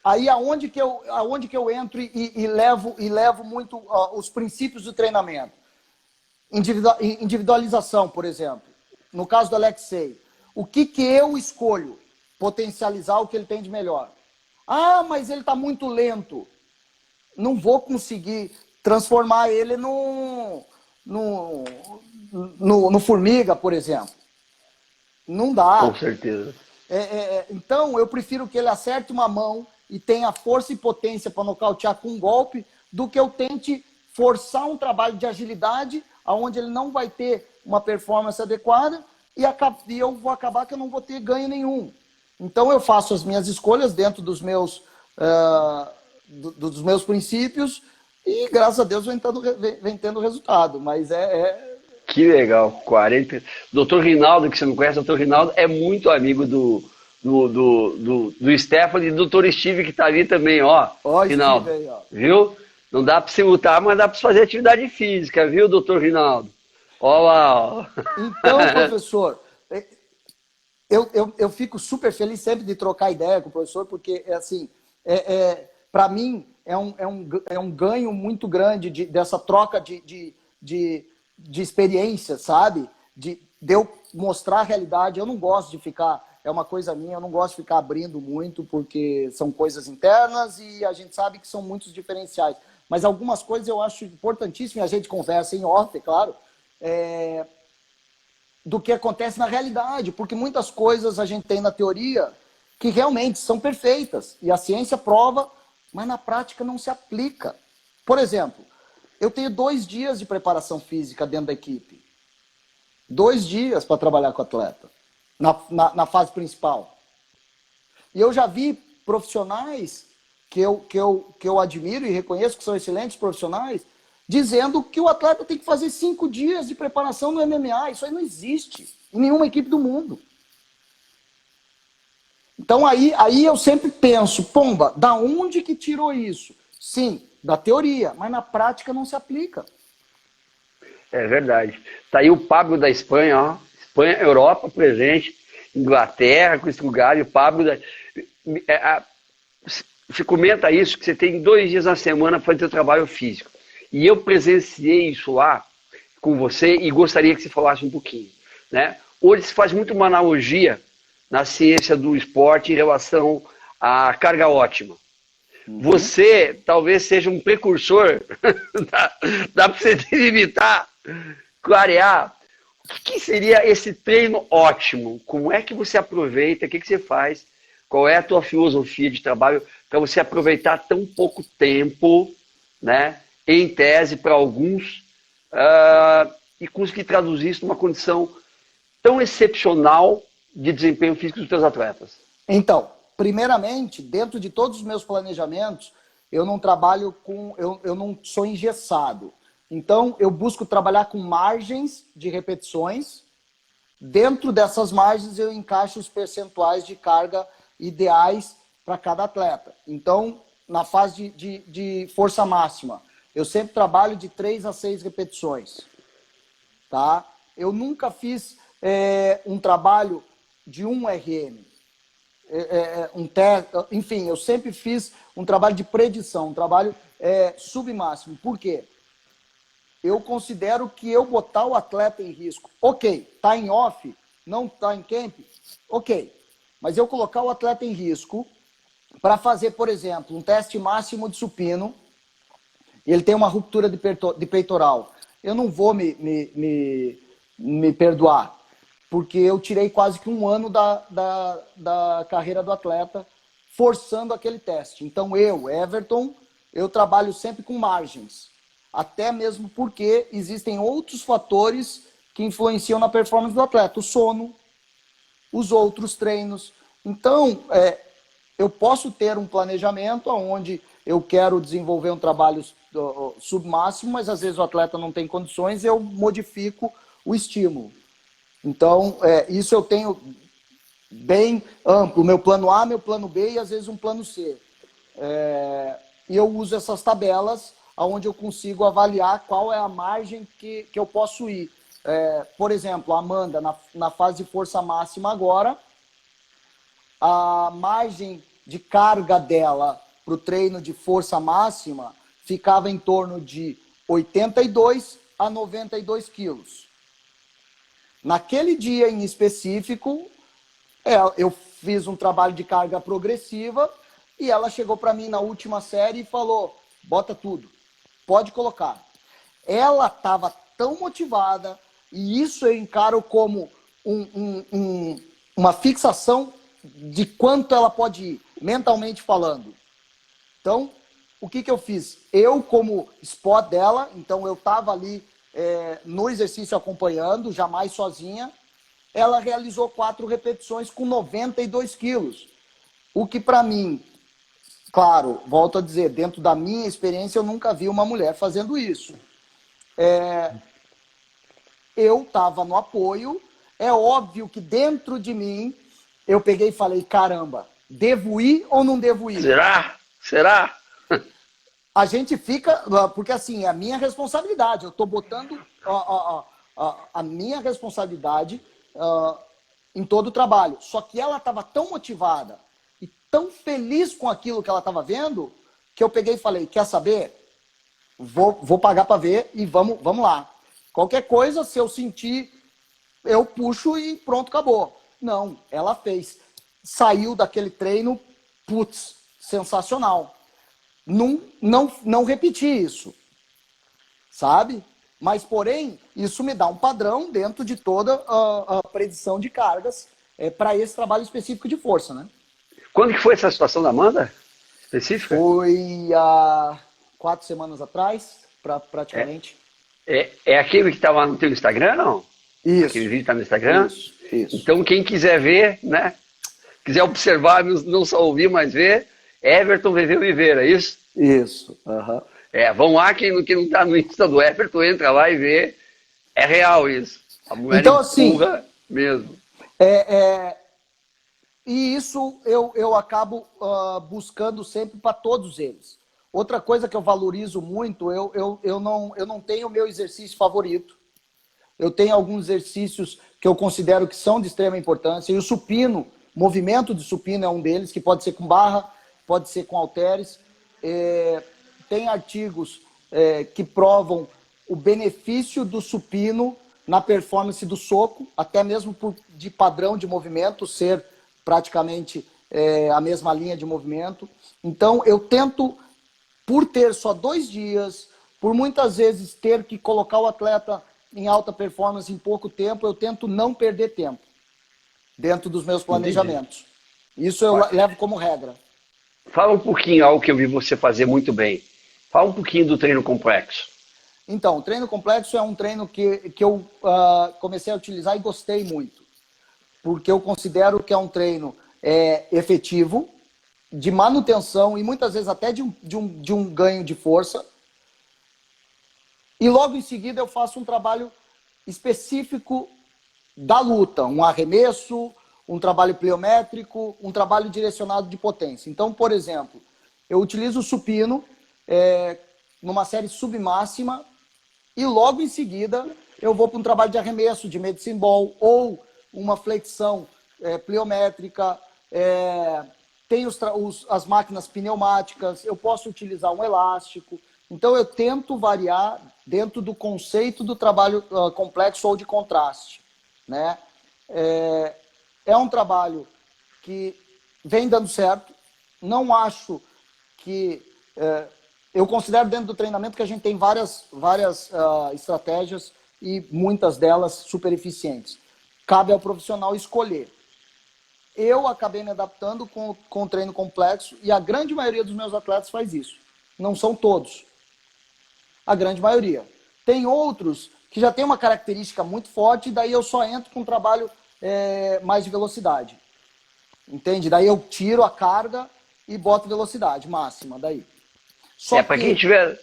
aí aonde que eu entro e levo muito os princípios do treinamento. Individualização, por exemplo. No caso do Alexei, o que eu escolho? Potencializar o que ele tem de melhor. Mas ele está muito lento. Não vou conseguir transformar ele no formiga, por exemplo. Não dá. Com certeza. Então, eu prefiro que ele acerte uma mão e tenha força e potência para nocautear com um golpe, do que eu tente forçar um trabalho de agilidade, onde ele não vai ter uma performance adequada e eu vou acabar que eu não vou ter ganho nenhum. Então, eu faço as minhas escolhas dentro dos meus princípios e, graças a Deus, vem tendo resultado. Mas Que legal, 40. Doutor Rinaldo, que você não conhece, doutor Rinaldo é muito amigo do Stephanie e do doutor Steve, que está ali também, ó. Rinaldo, Steve aí, ó. Viu? Não dá para você lutar, mas dá para fazer atividade física, viu, doutor Rinaldo? Ó lá, ó. Então, professor, eu fico super feliz sempre de trocar ideia com o professor, porque, assim, para mim, é um ganho muito grande dessa troca de experiência, sabe? De eu mostrar a realidade. Eu não gosto de ficar, é uma coisa minha, eu não gosto de ficar abrindo muito, porque são coisas internas e a gente sabe que são muitos diferenciais. Mas algumas coisas eu acho importantíssimo, e a gente conversa em off, é claro, do que acontece na realidade, porque muitas coisas a gente tem na teoria que realmente são perfeitas. E a ciência prova, mas na prática não se aplica. Por exemplo, eu tenho 2 dias de preparação física dentro da equipe. 2 dias para trabalhar com o atleta, na fase principal. E eu já vi profissionais que eu admiro e reconheço que são excelentes profissionais, dizendo que o atleta tem que fazer 5 dias de preparação no MMA. Isso aí não existe em nenhuma equipe do mundo. Então aí eu sempre penso, pomba, da onde que tirou isso? Sim, da teoria, mas na prática não se aplica. É verdade. Tá aí o Pablo da Espanha, ó. Espanha, Europa presente, Inglaterra com esse lugar, e o Pablo da... Você comenta isso, que você tem 2 dias na semana para fazer o trabalho físico. E eu presenciei isso lá com você e gostaria que você falasse um pouquinho, né? Hoje se faz muito uma analogia na ciência do esporte em relação à carga ótima. Você talvez seja um precursor, dá para você delimitar, clarear, o que seria esse treino ótimo? Como é que você aproveita, o que você faz, qual é a tua filosofia de trabalho para você aproveitar tão pouco tempo, né, em tese para alguns, e conseguir traduzir isso numa condição tão excepcional de desempenho físico dos teus atletas? Então, primeiramente, dentro de todos os meus planejamentos, eu não trabalho com... Eu não sou engessado. Então, eu busco trabalhar com margens de repetições. Dentro dessas margens, eu encaixo os percentuais de carga ideais para cada atleta. Então, na fase de força máxima, eu sempre trabalho de 3 a 6 repetições. Tá? Eu nunca fiz um trabalho de 1 RM. Enfim, eu sempre fiz um trabalho de predição, um trabalho submáximo. Por quê? Eu considero que eu botar o atleta em risco, ok, está em off, não está em camp, ok, mas eu colocar o atleta em risco para fazer, por exemplo, um teste máximo de supino, e ele tem uma ruptura de peitoral, eu não vou me perdoar, porque eu tirei quase que 1 ano da carreira do atleta forçando aquele teste. Então Everton, eu trabalho sempre com margens. Até mesmo porque existem outros fatores que influenciam na performance do atleta. O sono, os outros treinos. Então, eu posso ter um planejamento onde eu quero desenvolver um trabalho submáximo, mas às vezes o atleta não tem condições e eu modifico o estímulo. Então, isso eu tenho bem amplo. Meu plano A, meu plano B e às vezes um plano C. E eu uso essas tabelas onde eu consigo avaliar qual é a margem que eu posso ir. Por exemplo, a Amanda, na fase de força máxima agora, a margem de carga dela para o treino de força máxima ficava em torno de 82 a 92 quilos. Naquele dia em específico, eu fiz um trabalho de carga progressiva e ela chegou para mim na última série e falou, bota tudo, pode colocar. Ela estava tão motivada, e isso eu encaro como uma fixação de quanto ela pode ir, mentalmente falando. Então, o que eu fiz? Eu, como spot dela, então eu estava ali no exercício acompanhando, jamais sozinha, ela realizou 4 repetições com 92 quilos. O que para mim, claro, volto a dizer, dentro da minha experiência, eu nunca vi uma mulher fazendo isso. Eu estava no apoio, é óbvio que dentro de mim, eu peguei e falei, caramba, devo ir ou não devo ir? Será? A gente fica, porque assim, é a minha responsabilidade, eu estou botando a minha responsabilidade em todo o trabalho. Só que ela estava tão motivada e tão feliz com aquilo que ela estava vendo, que eu peguei e falei, quer saber? Vou pagar para ver e vamos lá. Qualquer coisa, se eu sentir, eu puxo e pronto, acabou. Não, ela fez. Saiu daquele treino, putz, sensacional. Não repeti isso, sabe? Mas, porém, isso me dá um padrão dentro de toda a predição de cargas para esse trabalho específico de força, né? Quando que foi essa situação da Amanda? Específica? Foi há 4 semanas atrás, praticamente. É aquele que estava no teu Instagram, não? Aquele Isso, vídeo está no Instagram? isso. Então, quem quiser ver, né? Quiser observar, não só ouvir, mas ver, Everton Viveu Viver, é isso? Isso, aham. Vão lá, quem não está no Insta do Everton, entra lá e vê. É real isso. A mulher Então, assim, empurra mesmo. e isso eu acabo buscando sempre para todos eles. Outra coisa que eu valorizo muito, eu não tenho o meu exercício favorito. Eu tenho alguns exercícios que eu considero que são de extrema importância. E o supino, movimento de supino é um deles, que pode ser com barra, pode ser com halteres. Tem artigos que provam o benefício do supino na performance do soco, até mesmo de padrão de movimento ser praticamente a mesma linha de movimento. Então, eu tento, por ter só 2 dias, por muitas vezes ter que colocar o atleta em alta performance em pouco tempo, eu tento não perder tempo dentro dos meus planejamentos. Entendi. Isso eu levo como regra. Fala um pouquinho algo que eu vi você fazer muito bem. Fala um pouquinho do treino complexo. Então, o treino complexo é um treino que eu comecei a utilizar e gostei muito. Porque eu considero que é um treino efetivo, de manutenção e muitas vezes até de um ganho de força. E logo em seguida eu faço um trabalho específico da luta, um arremesso, um trabalho pliométrico, um trabalho direcionado de potência. Então, por exemplo, eu utilizo o supino numa série submáxima e logo em seguida eu vou para um trabalho de arremesso, de medicine ball ou uma flexão pliométrica. Tem as máquinas pneumáticas, eu posso utilizar um elástico. Então, eu tento variar dentro do conceito do trabalho complexo ou de contraste. Né? É um trabalho que vem dando certo. Não acho que... eu considero dentro do treinamento que a gente tem várias estratégias e muitas delas super eficientes. Cabe ao profissional escolher. Eu acabei me adaptando com o treino complexo e a grande maioria dos meus atletas faz isso. Não são todos. A grande maioria. Tem outros que já tem uma característica muito forte e daí eu só entro com um trabalho mais de velocidade. Entende? Daí eu tiro a carga e boto velocidade máxima. Daí. Para quem tiver...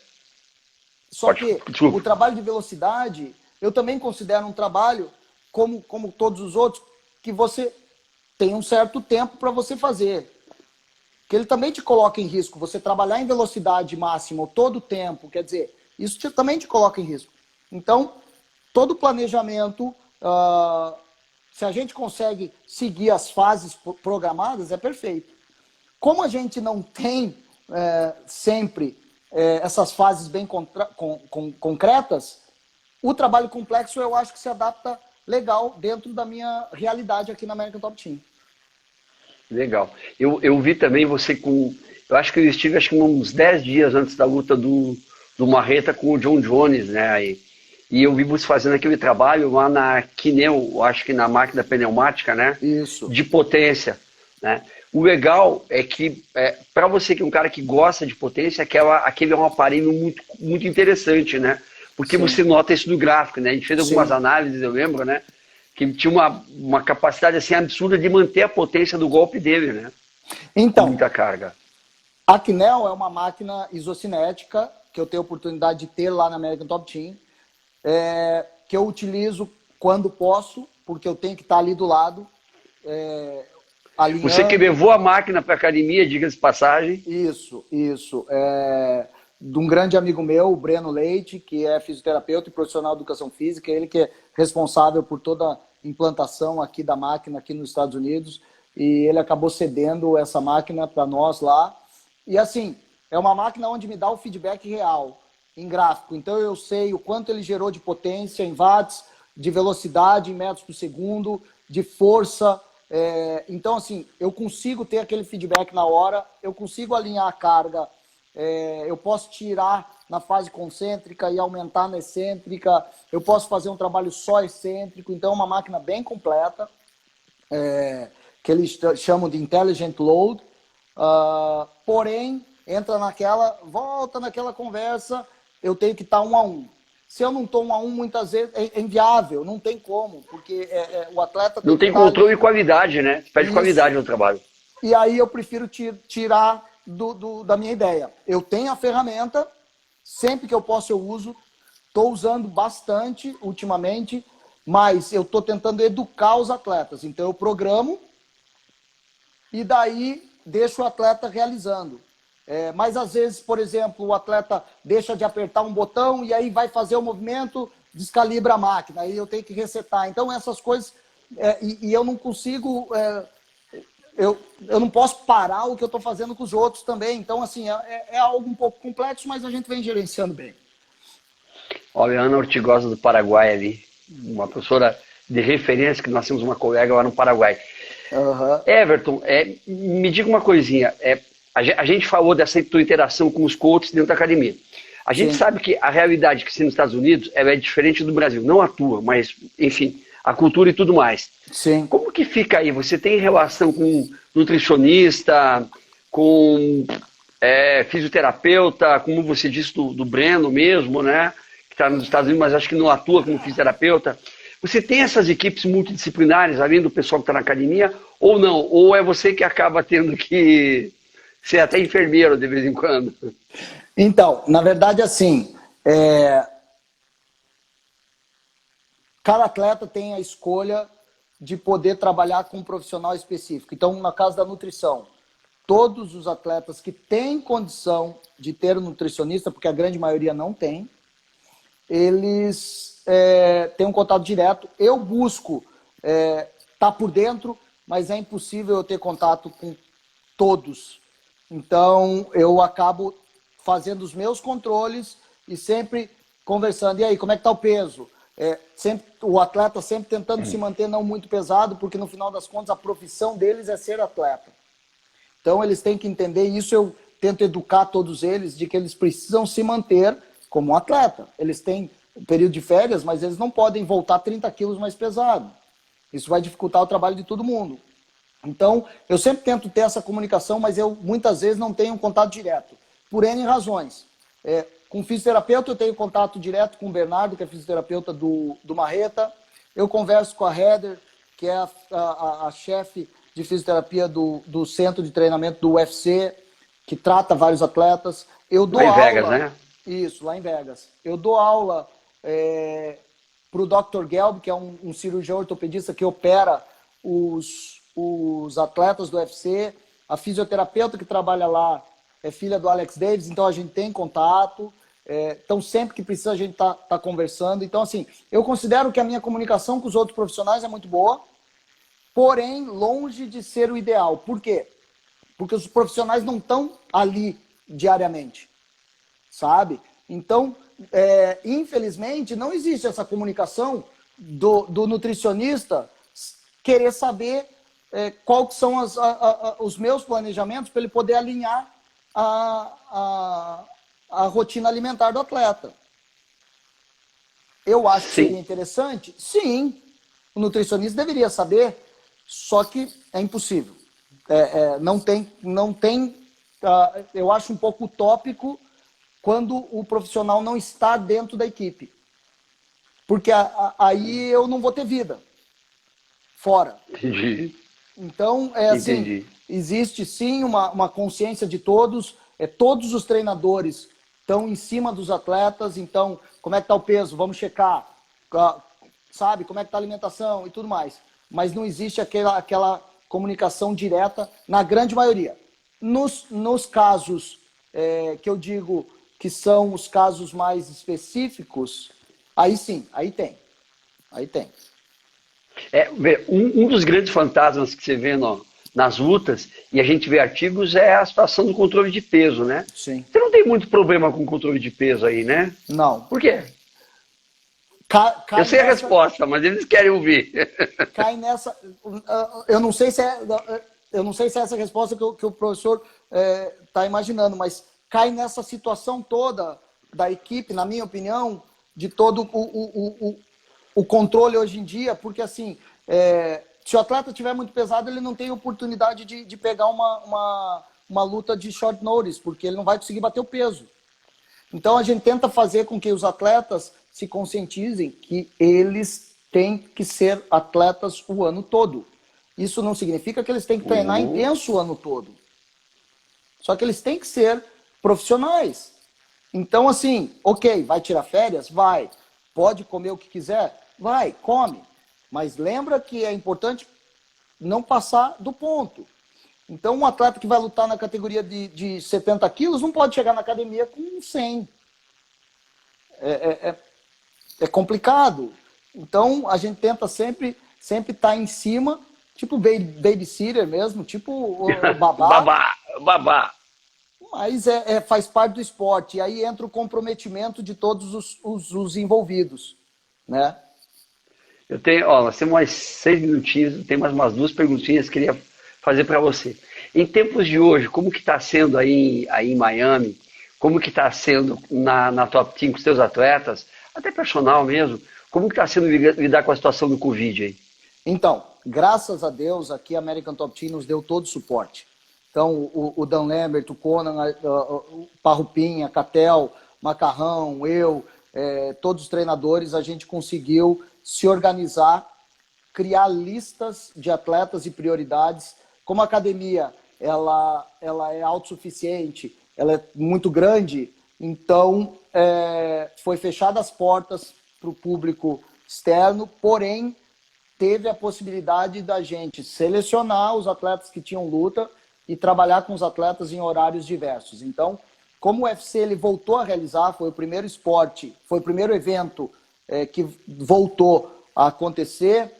Só que o trabalho de velocidade, eu também considero um trabalho, como todos os outros, que você tem um certo tempo para você fazer. Que ele também te coloca em risco. Você trabalhar em velocidade máxima todo o tempo, quer dizer, isso também te coloca em risco. Então, todo planejamento, se a gente consegue seguir as fases programadas, é perfeito. Como a gente não tem sempre essas fases bem concretas, o trabalho complexo eu acho que se adapta legal dentro da minha realidade aqui na American Top Team. Legal. Eu vi também você com... Eu acho que eu estive uns 10 dias antes da luta do Marreta com o John Jones, né? E eu vi você fazendo aquele trabalho lá na Kineo, acho que na máquina pneumática, né? Isso. De potência, né? O legal é que, para você que é um cara que gosta de potência, aquele é um aparelho muito, muito interessante, né? Porque Sim. Você nota isso no gráfico, né? A gente fez algumas Sim. análises, eu lembro, né? Que ele tinha uma capacidade assim absurda de manter a potência do golpe dele, né? Então, com muita carga. A Kineo é uma máquina isocinética que eu tenho a oportunidade de ter lá na American Top Team, que eu utilizo quando posso, porque eu tenho que estar ali do lado, alinhando. Você que levou a máquina para a academia, diga-se de passagem. Isso. De um grande amigo meu, o Breno Leite, que é fisioterapeuta e profissional de educação física, ele que é responsável por toda a implantação aqui da máquina aqui nos Estados Unidos, e ele acabou cedendo essa máquina para nós lá. E assim, é uma máquina onde me dá o feedback real, em gráfico. Então eu sei o quanto ele gerou de potência em watts, de velocidade em metros por segundo, de força. Então assim, eu consigo ter aquele feedback na hora, eu consigo alinhar a carga, eu posso tirar na fase concêntrica e aumentar na excêntrica, eu posso fazer um trabalho só excêntrico, então é uma máquina bem completa, que eles chamam de intelligent load, porém, volta naquela conversa, eu tenho que estar 1 a 1. Se eu não estou 1 a 1, muitas vezes é inviável, não tem como, porque o atleta tem Não que tem estar controle ali. e qualidade, né? Perde Isso. qualidade no trabalho. E aí eu prefiro tirar da minha ideia. Eu tenho a ferramenta, sempre que eu posso eu uso, estou usando bastante ultimamente, mas eu estou tentando educar os atletas. Então eu programo e daí deixo o atleta realizando. Mas às vezes, por exemplo, o atleta deixa de apertar um botão e aí vai fazer o movimento, descalibra a máquina, aí eu tenho que resetar. Então essas coisas, e eu não consigo, eu não posso parar o que eu estou fazendo com os outros também. Então assim, é algo um pouco complexo, mas a gente vem gerenciando bem. Olha, a Ana Ortigosa do Paraguai ali, uma professora de referência, que nós temos uma colega lá no Paraguai. Uhum. Everton, me diga uma coisinha. A gente falou dessa tua interação com os coaches dentro da academia. A gente Sim. sabe que a realidade que se nos Estados Unidos ela é diferente do Brasil. Não a tua, mas, enfim, a cultura e tudo mais. Sim. Como que fica aí? Você tem relação com nutricionista, com fisioterapeuta, como você disse do Breno mesmo, né? Que está nos Estados Unidos, mas acho que não atua como fisioterapeuta. Você tem essas equipes multidisciplinares, além do pessoal que está na academia, ou não? Ou é você que acaba tendo que ser até enfermeiro de vez em quando? Então, na verdade, assim, cada atleta tem a escolha de poder trabalhar com um profissional específico. Então, na casa da nutrição, todos os atletas que têm condição de ter um nutricionista, porque a grande maioria não tem, eles têm um contato direto. Eu busco estar por dentro, mas é impossível eu ter contato com todos. Então, eu acabo fazendo os meus controles e sempre conversando. E aí, como é que está o peso? O atleta sempre tentando se manter não muito pesado, porque no final das contas a profissão deles é ser atleta. Então, eles têm que entender isso. Eu tento educar todos eles de que eles precisam se manter como atleta. Eles têm um período de férias, mas eles não podem voltar 30 quilos mais pesado. Isso vai dificultar o trabalho de todo mundo. Então, eu sempre tento ter essa comunicação, mas eu muitas vezes não tenho um contato direto, por N razões. Com o fisioterapeuta eu tenho contato direto com o Bernardo, que é fisioterapeuta do Marreta. Eu converso com a Heather, que é a chefe de fisioterapia do centro de treinamento do UFC, que trata vários atletas. Eu dou Lá em aula, Vegas, né? Isso, lá em Vegas. Eu dou aula para o Dr. Gelb, que é um cirurgião ortopedista que opera os atletas do UFC. A fisioterapeuta que trabalha lá é filha do Alex Davis, então a gente tem contato. Então, sempre que precisa, a gente tá conversando. Então, assim, eu considero que a minha comunicação com os outros profissionais é muito boa, porém, longe de ser o ideal. Por quê? Porque os profissionais não estão ali diariamente, sabe? Então, infelizmente, não existe essa comunicação do nutricionista querer saber quais são os meus planejamentos para ele poder alinhar a rotina alimentar do atleta. Eu acho que seria interessante? Sim. O nutricionista deveria saber, só que é impossível. Não tem. Eu acho um pouco utópico quando o profissional não está dentro da equipe. Porque aí eu não vou ter vida fora. Entendi. Então, assim, existe sim uma consciência de todos. Todos os treinadores estão em cima dos atletas. Então, como é que está o peso? Vamos checar. Sabe? Como é que está a alimentação e tudo mais. Mas não existe aquela comunicação direta na grande maioria. Nos casos que eu digo que são os casos mais específicos, aí sim, aí tem. Aí tem. Um dos grandes fantasmas que você vê nas lutas, e a gente vê artigos, é a situação do controle de peso, né? Sim. Você não tem muito problema com o controle de peso aí, né? Não. Por quê? Eu sei a resposta, mas eles querem ouvir. Cai nessa. Eu não sei se é essa a resposta que o professor está imaginando, mas cai nessa situação toda da equipe, na minha opinião, de todo o controle hoje em dia, porque assim, se o atleta estiver muito pesado, ele não tem oportunidade de pegar uma luta de short notice, porque ele não vai conseguir bater o peso. Então, a gente tenta fazer com que os atletas se conscientizem que eles têm que ser atletas o ano todo. Isso não significa que eles têm que treinar intenso o ano todo. Só que eles têm que ser profissionais. Então, assim, ok, vai tirar férias? Vai. Pode comer o que quiser? Vai, come. Mas lembra que é importante não passar do ponto. Então, um atleta que vai lutar na categoria de 70 quilos não pode chegar na academia com 100. É complicado. Então, a gente tenta sempre estar em cima, tipo babysitter mesmo, tipo o babá. babá. Mas faz parte do esporte. E aí entra o comprometimento de todos os envolvidos, né? Eu tenho, nós temos mais 6 minutinhos, tem mais umas 2 perguntinhas que eu queria fazer para você. Em tempos de hoje, como que está sendo aí em Miami? Como que está sendo na Top Team com os teus atletas, até personal mesmo? Como que está sendo lidar com a situação do Covid aí? Então, graças a Deus, aqui a American Top Team nos deu todo o suporte. Então, o Dan Lambert, o Conan, o Parrupinha, Catel, Macarrão, eu, todos os treinadores, a gente conseguiu se organizar, criar listas de atletas e prioridades. Como a academia ela é autossuficiente, ela é muito grande, então foi fechadas as portas para o público externo, porém teve a possibilidade da gente selecionar os atletas que tinham luta e trabalhar com os atletas em horários diversos. Então, como o UFC ele voltou a realizar, foi o primeiro esporte, foi o primeiro evento que voltou a acontecer,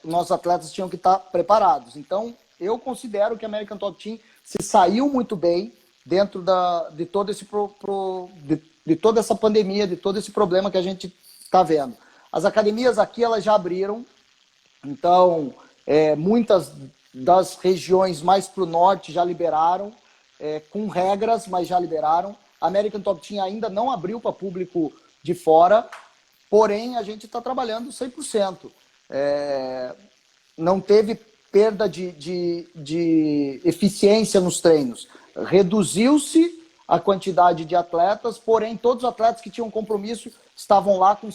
nossos atletas tinham que estar preparados. Então, eu considero que a American Top Team se saiu muito bem dentro de todo de toda essa pandemia, de todo esse problema que a gente está vendo. As academias aqui elas já abriram, então muitas das regiões mais para o norte já liberaram, com regras, mas já liberaram. A American Top Team ainda não abriu para público de fora, porém a gente está trabalhando 100%. Não teve perda de eficiência nos treinos. Reduziu-se a quantidade de atletas, porém todos os atletas que tinham compromisso estavam lá com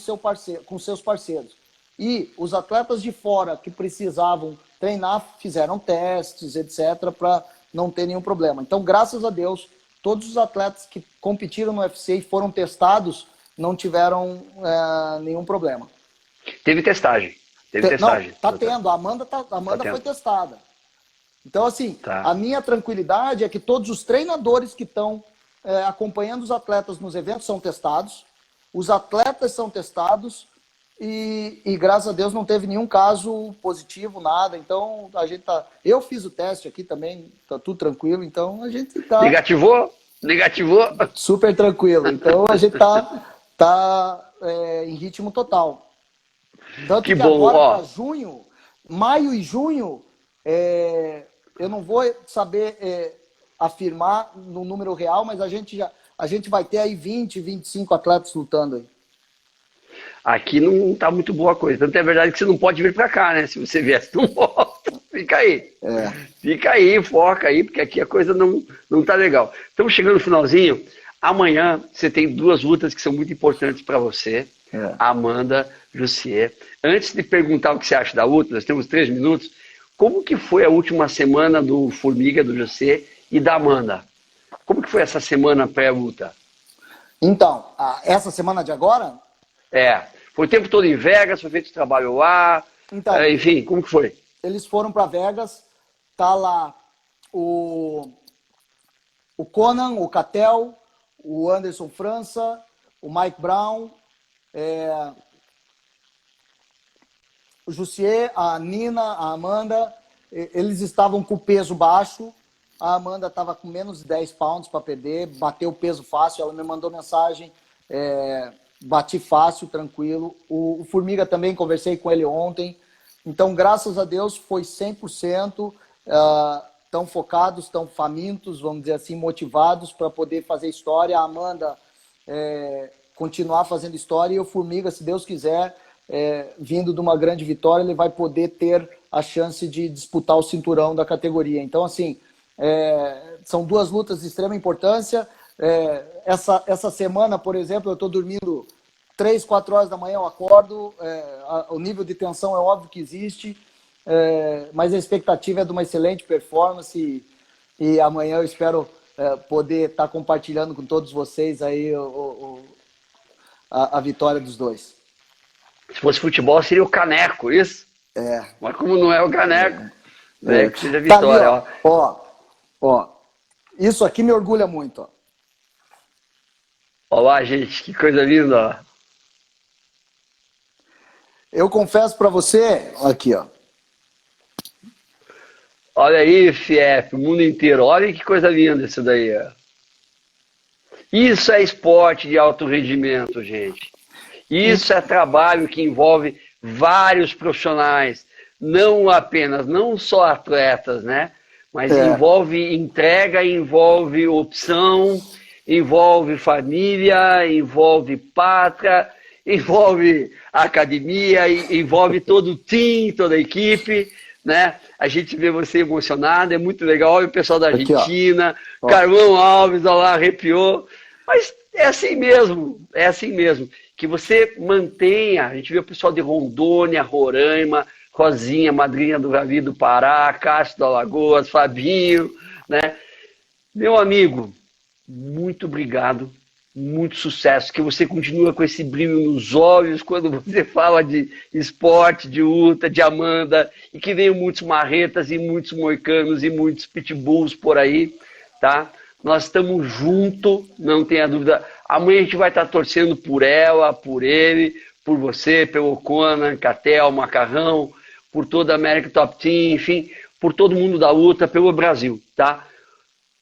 seus parceiros. E os atletas de fora que precisavam treinar fizeram testes, etc., para não ter nenhum problema. Então, graças a Deus, todos os atletas que competiram no UFC e foram testados não tiveram nenhum problema. Teve testagem. Não, tá tendo. A Amanda foi testada. Então, assim, a minha tranquilidade é que todos os treinadores que estão acompanhando os atletas nos eventos são testados, os atletas são testados e graças a Deus não teve nenhum caso positivo, nada. Então, a gente tá... Eu fiz o teste aqui também, tá tudo tranquilo, então a gente tá... Negativou? Super tranquilo. Então, a gente tá em ritmo total. Tanto que bom, agora para junho, maio e junho, eu não vou saber afirmar no número real, mas a gente vai ter aí 20, 25 atletas lutando aí. Aqui não tá muito boa a coisa. Tanto é verdade que você não pode vir para cá, né? Se você viesse, não volta. Fica aí. Fica aí, foca aí, porque aqui a coisa não tá legal. Estamos chegando no finalzinho. Amanhã você tem 2 lutas que são muito importantes para você. Amanda Jussier. Antes de perguntar o que você acha da luta, nós temos 3 minutos. Como que foi a última semana do Formiga, do Jussier e da Amanda? Como que foi essa semana pré-luta? Então, essa semana de agora? Foi o tempo todo em Vegas, foi feito trabalho lá, então, enfim, como que foi? Eles foram para Vegas, tá lá o Conan, o Catel, o Anderson França, o Mike Brown, o Jussier, a Nina, a Amanda, eles estavam com o peso baixo, a Amanda estava com menos de 10 pounds para perder, bateu o peso fácil, ela me mandou mensagem, bati fácil, tranquilo. O Formiga também, conversei com ele ontem, então graças a Deus foi 100%, tão focados, tão famintos, vamos dizer assim, motivados para poder fazer história. A Amanda continuar fazendo história e o Formiga, se Deus quiser, vindo de uma grande vitória, ele vai poder ter a chance de disputar o cinturão da categoria. Então, assim, são duas lutas de extrema importância. Essa semana, por exemplo, eu estou dormindo 3, 4 horas da manhã, eu acordo, o nível de tensão é óbvio que existe, mas a expectativa é de uma excelente performance e amanhã eu espero poder estar compartilhando com todos vocês aí a vitória dos dois. Se fosse futebol, seria o Caneco, isso? Mas como não é o Caneco, que seja a vitória. Tá ali, ó. Isso aqui me orgulha muito, ó. Olha lá, gente, que coisa linda, ó. Eu confesso para você, aqui, ó. Olha aí, FIEP, o mundo inteiro. Olha que coisa linda isso daí, ó. Isso é esporte de alto rendimento, gente. Isso é trabalho que envolve vários profissionais, não só atletas, né? Mas envolve entrega, envolve opção, envolve família, envolve pátria, envolve academia, envolve todo o time, toda a equipe, né? A gente vê você emocionado, é muito legal. Olha o pessoal da Argentina, Carlão Alves, olha lá, arrepiou. Mas é assim mesmo, que você mantenha, a gente vê o pessoal de Rondônia, Roraima, Rosinha, madrinha do Gavi do Pará, Cássio da Alagoas, Fabinho, né? Meu amigo, muito obrigado, muito sucesso, que você continue com esse brilho nos olhos quando você fala de esporte, de luta, de Amanda, e que venham muitos marretas e muitos moicanos e muitos pitbulls por aí, tá? Nós estamos juntos, não tenha dúvida. Amanhã a gente vai estar torcendo por ela, por ele, por você, pelo Conan, Catel, Macarrão, por toda a América Top Team, enfim, por todo mundo da luta, pelo Brasil, tá?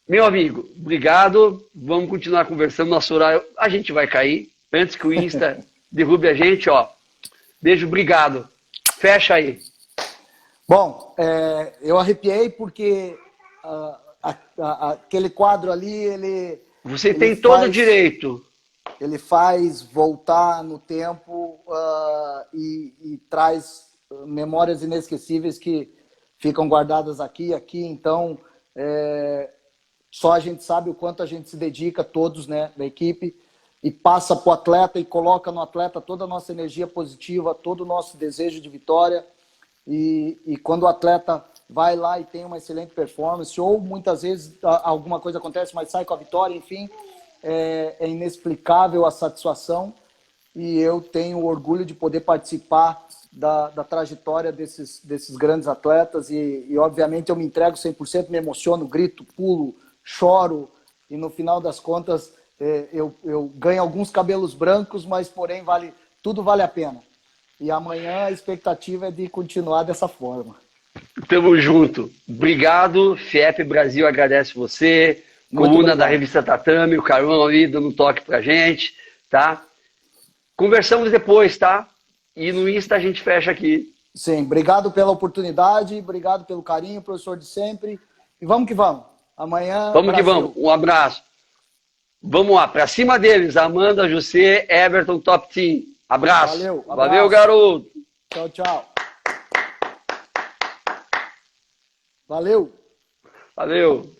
Meu amigo, obrigado. Vamos continuar conversando. Nosso horário, a gente vai cair. Antes que o Insta derrube a gente, ó. Beijo, obrigado. Fecha aí. Bom, eu arrepiei porque aquele quadro ali, ele... Você tem todo o direito. Ele faz voltar no tempo e traz memórias inesquecíveis que ficam guardadas aqui. Então, só a gente sabe o quanto a gente se dedica, todos, né, da equipe, e passa para o atleta e coloca no atleta toda a nossa energia positiva, todo o nosso desejo de vitória. E quando o atleta vai lá e tem uma excelente performance, ou muitas vezes alguma coisa acontece, mas sai com a vitória, enfim, é inexplicável a satisfação. E eu tenho orgulho de poder participar da trajetória desses grandes atletas. E obviamente, eu me entrego 100%, me emociono, grito, pulo, choro. E no final das contas, eu ganho alguns cabelos brancos, mas porém tudo vale a pena. E amanhã a expectativa é de continuar dessa forma. Tamo junto. Obrigado. FIEP Brasil agradece você. Coluna da revista Tatame, o Carlão ali dando um toque pra gente, tá? Conversamos depois, tá? E no Insta a gente fecha aqui. Sim, obrigado pela oportunidade, obrigado pelo carinho, professor de sempre. E vamos que vamos. Amanhã. Vamos Brasil. Que vamos. Um abraço. Vamos lá, pra cima deles. Amanda, José, Everton, Top Team. Abraço. Valeu, abraço. Valeu, garoto. Tchau, tchau. Valeu. Valeu.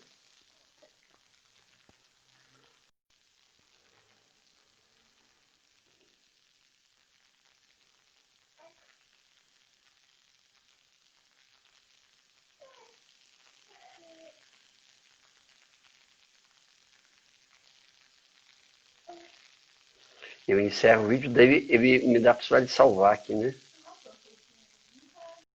Eu encerro o vídeo, daí ele me dá a possibilidade de salvar aqui, né?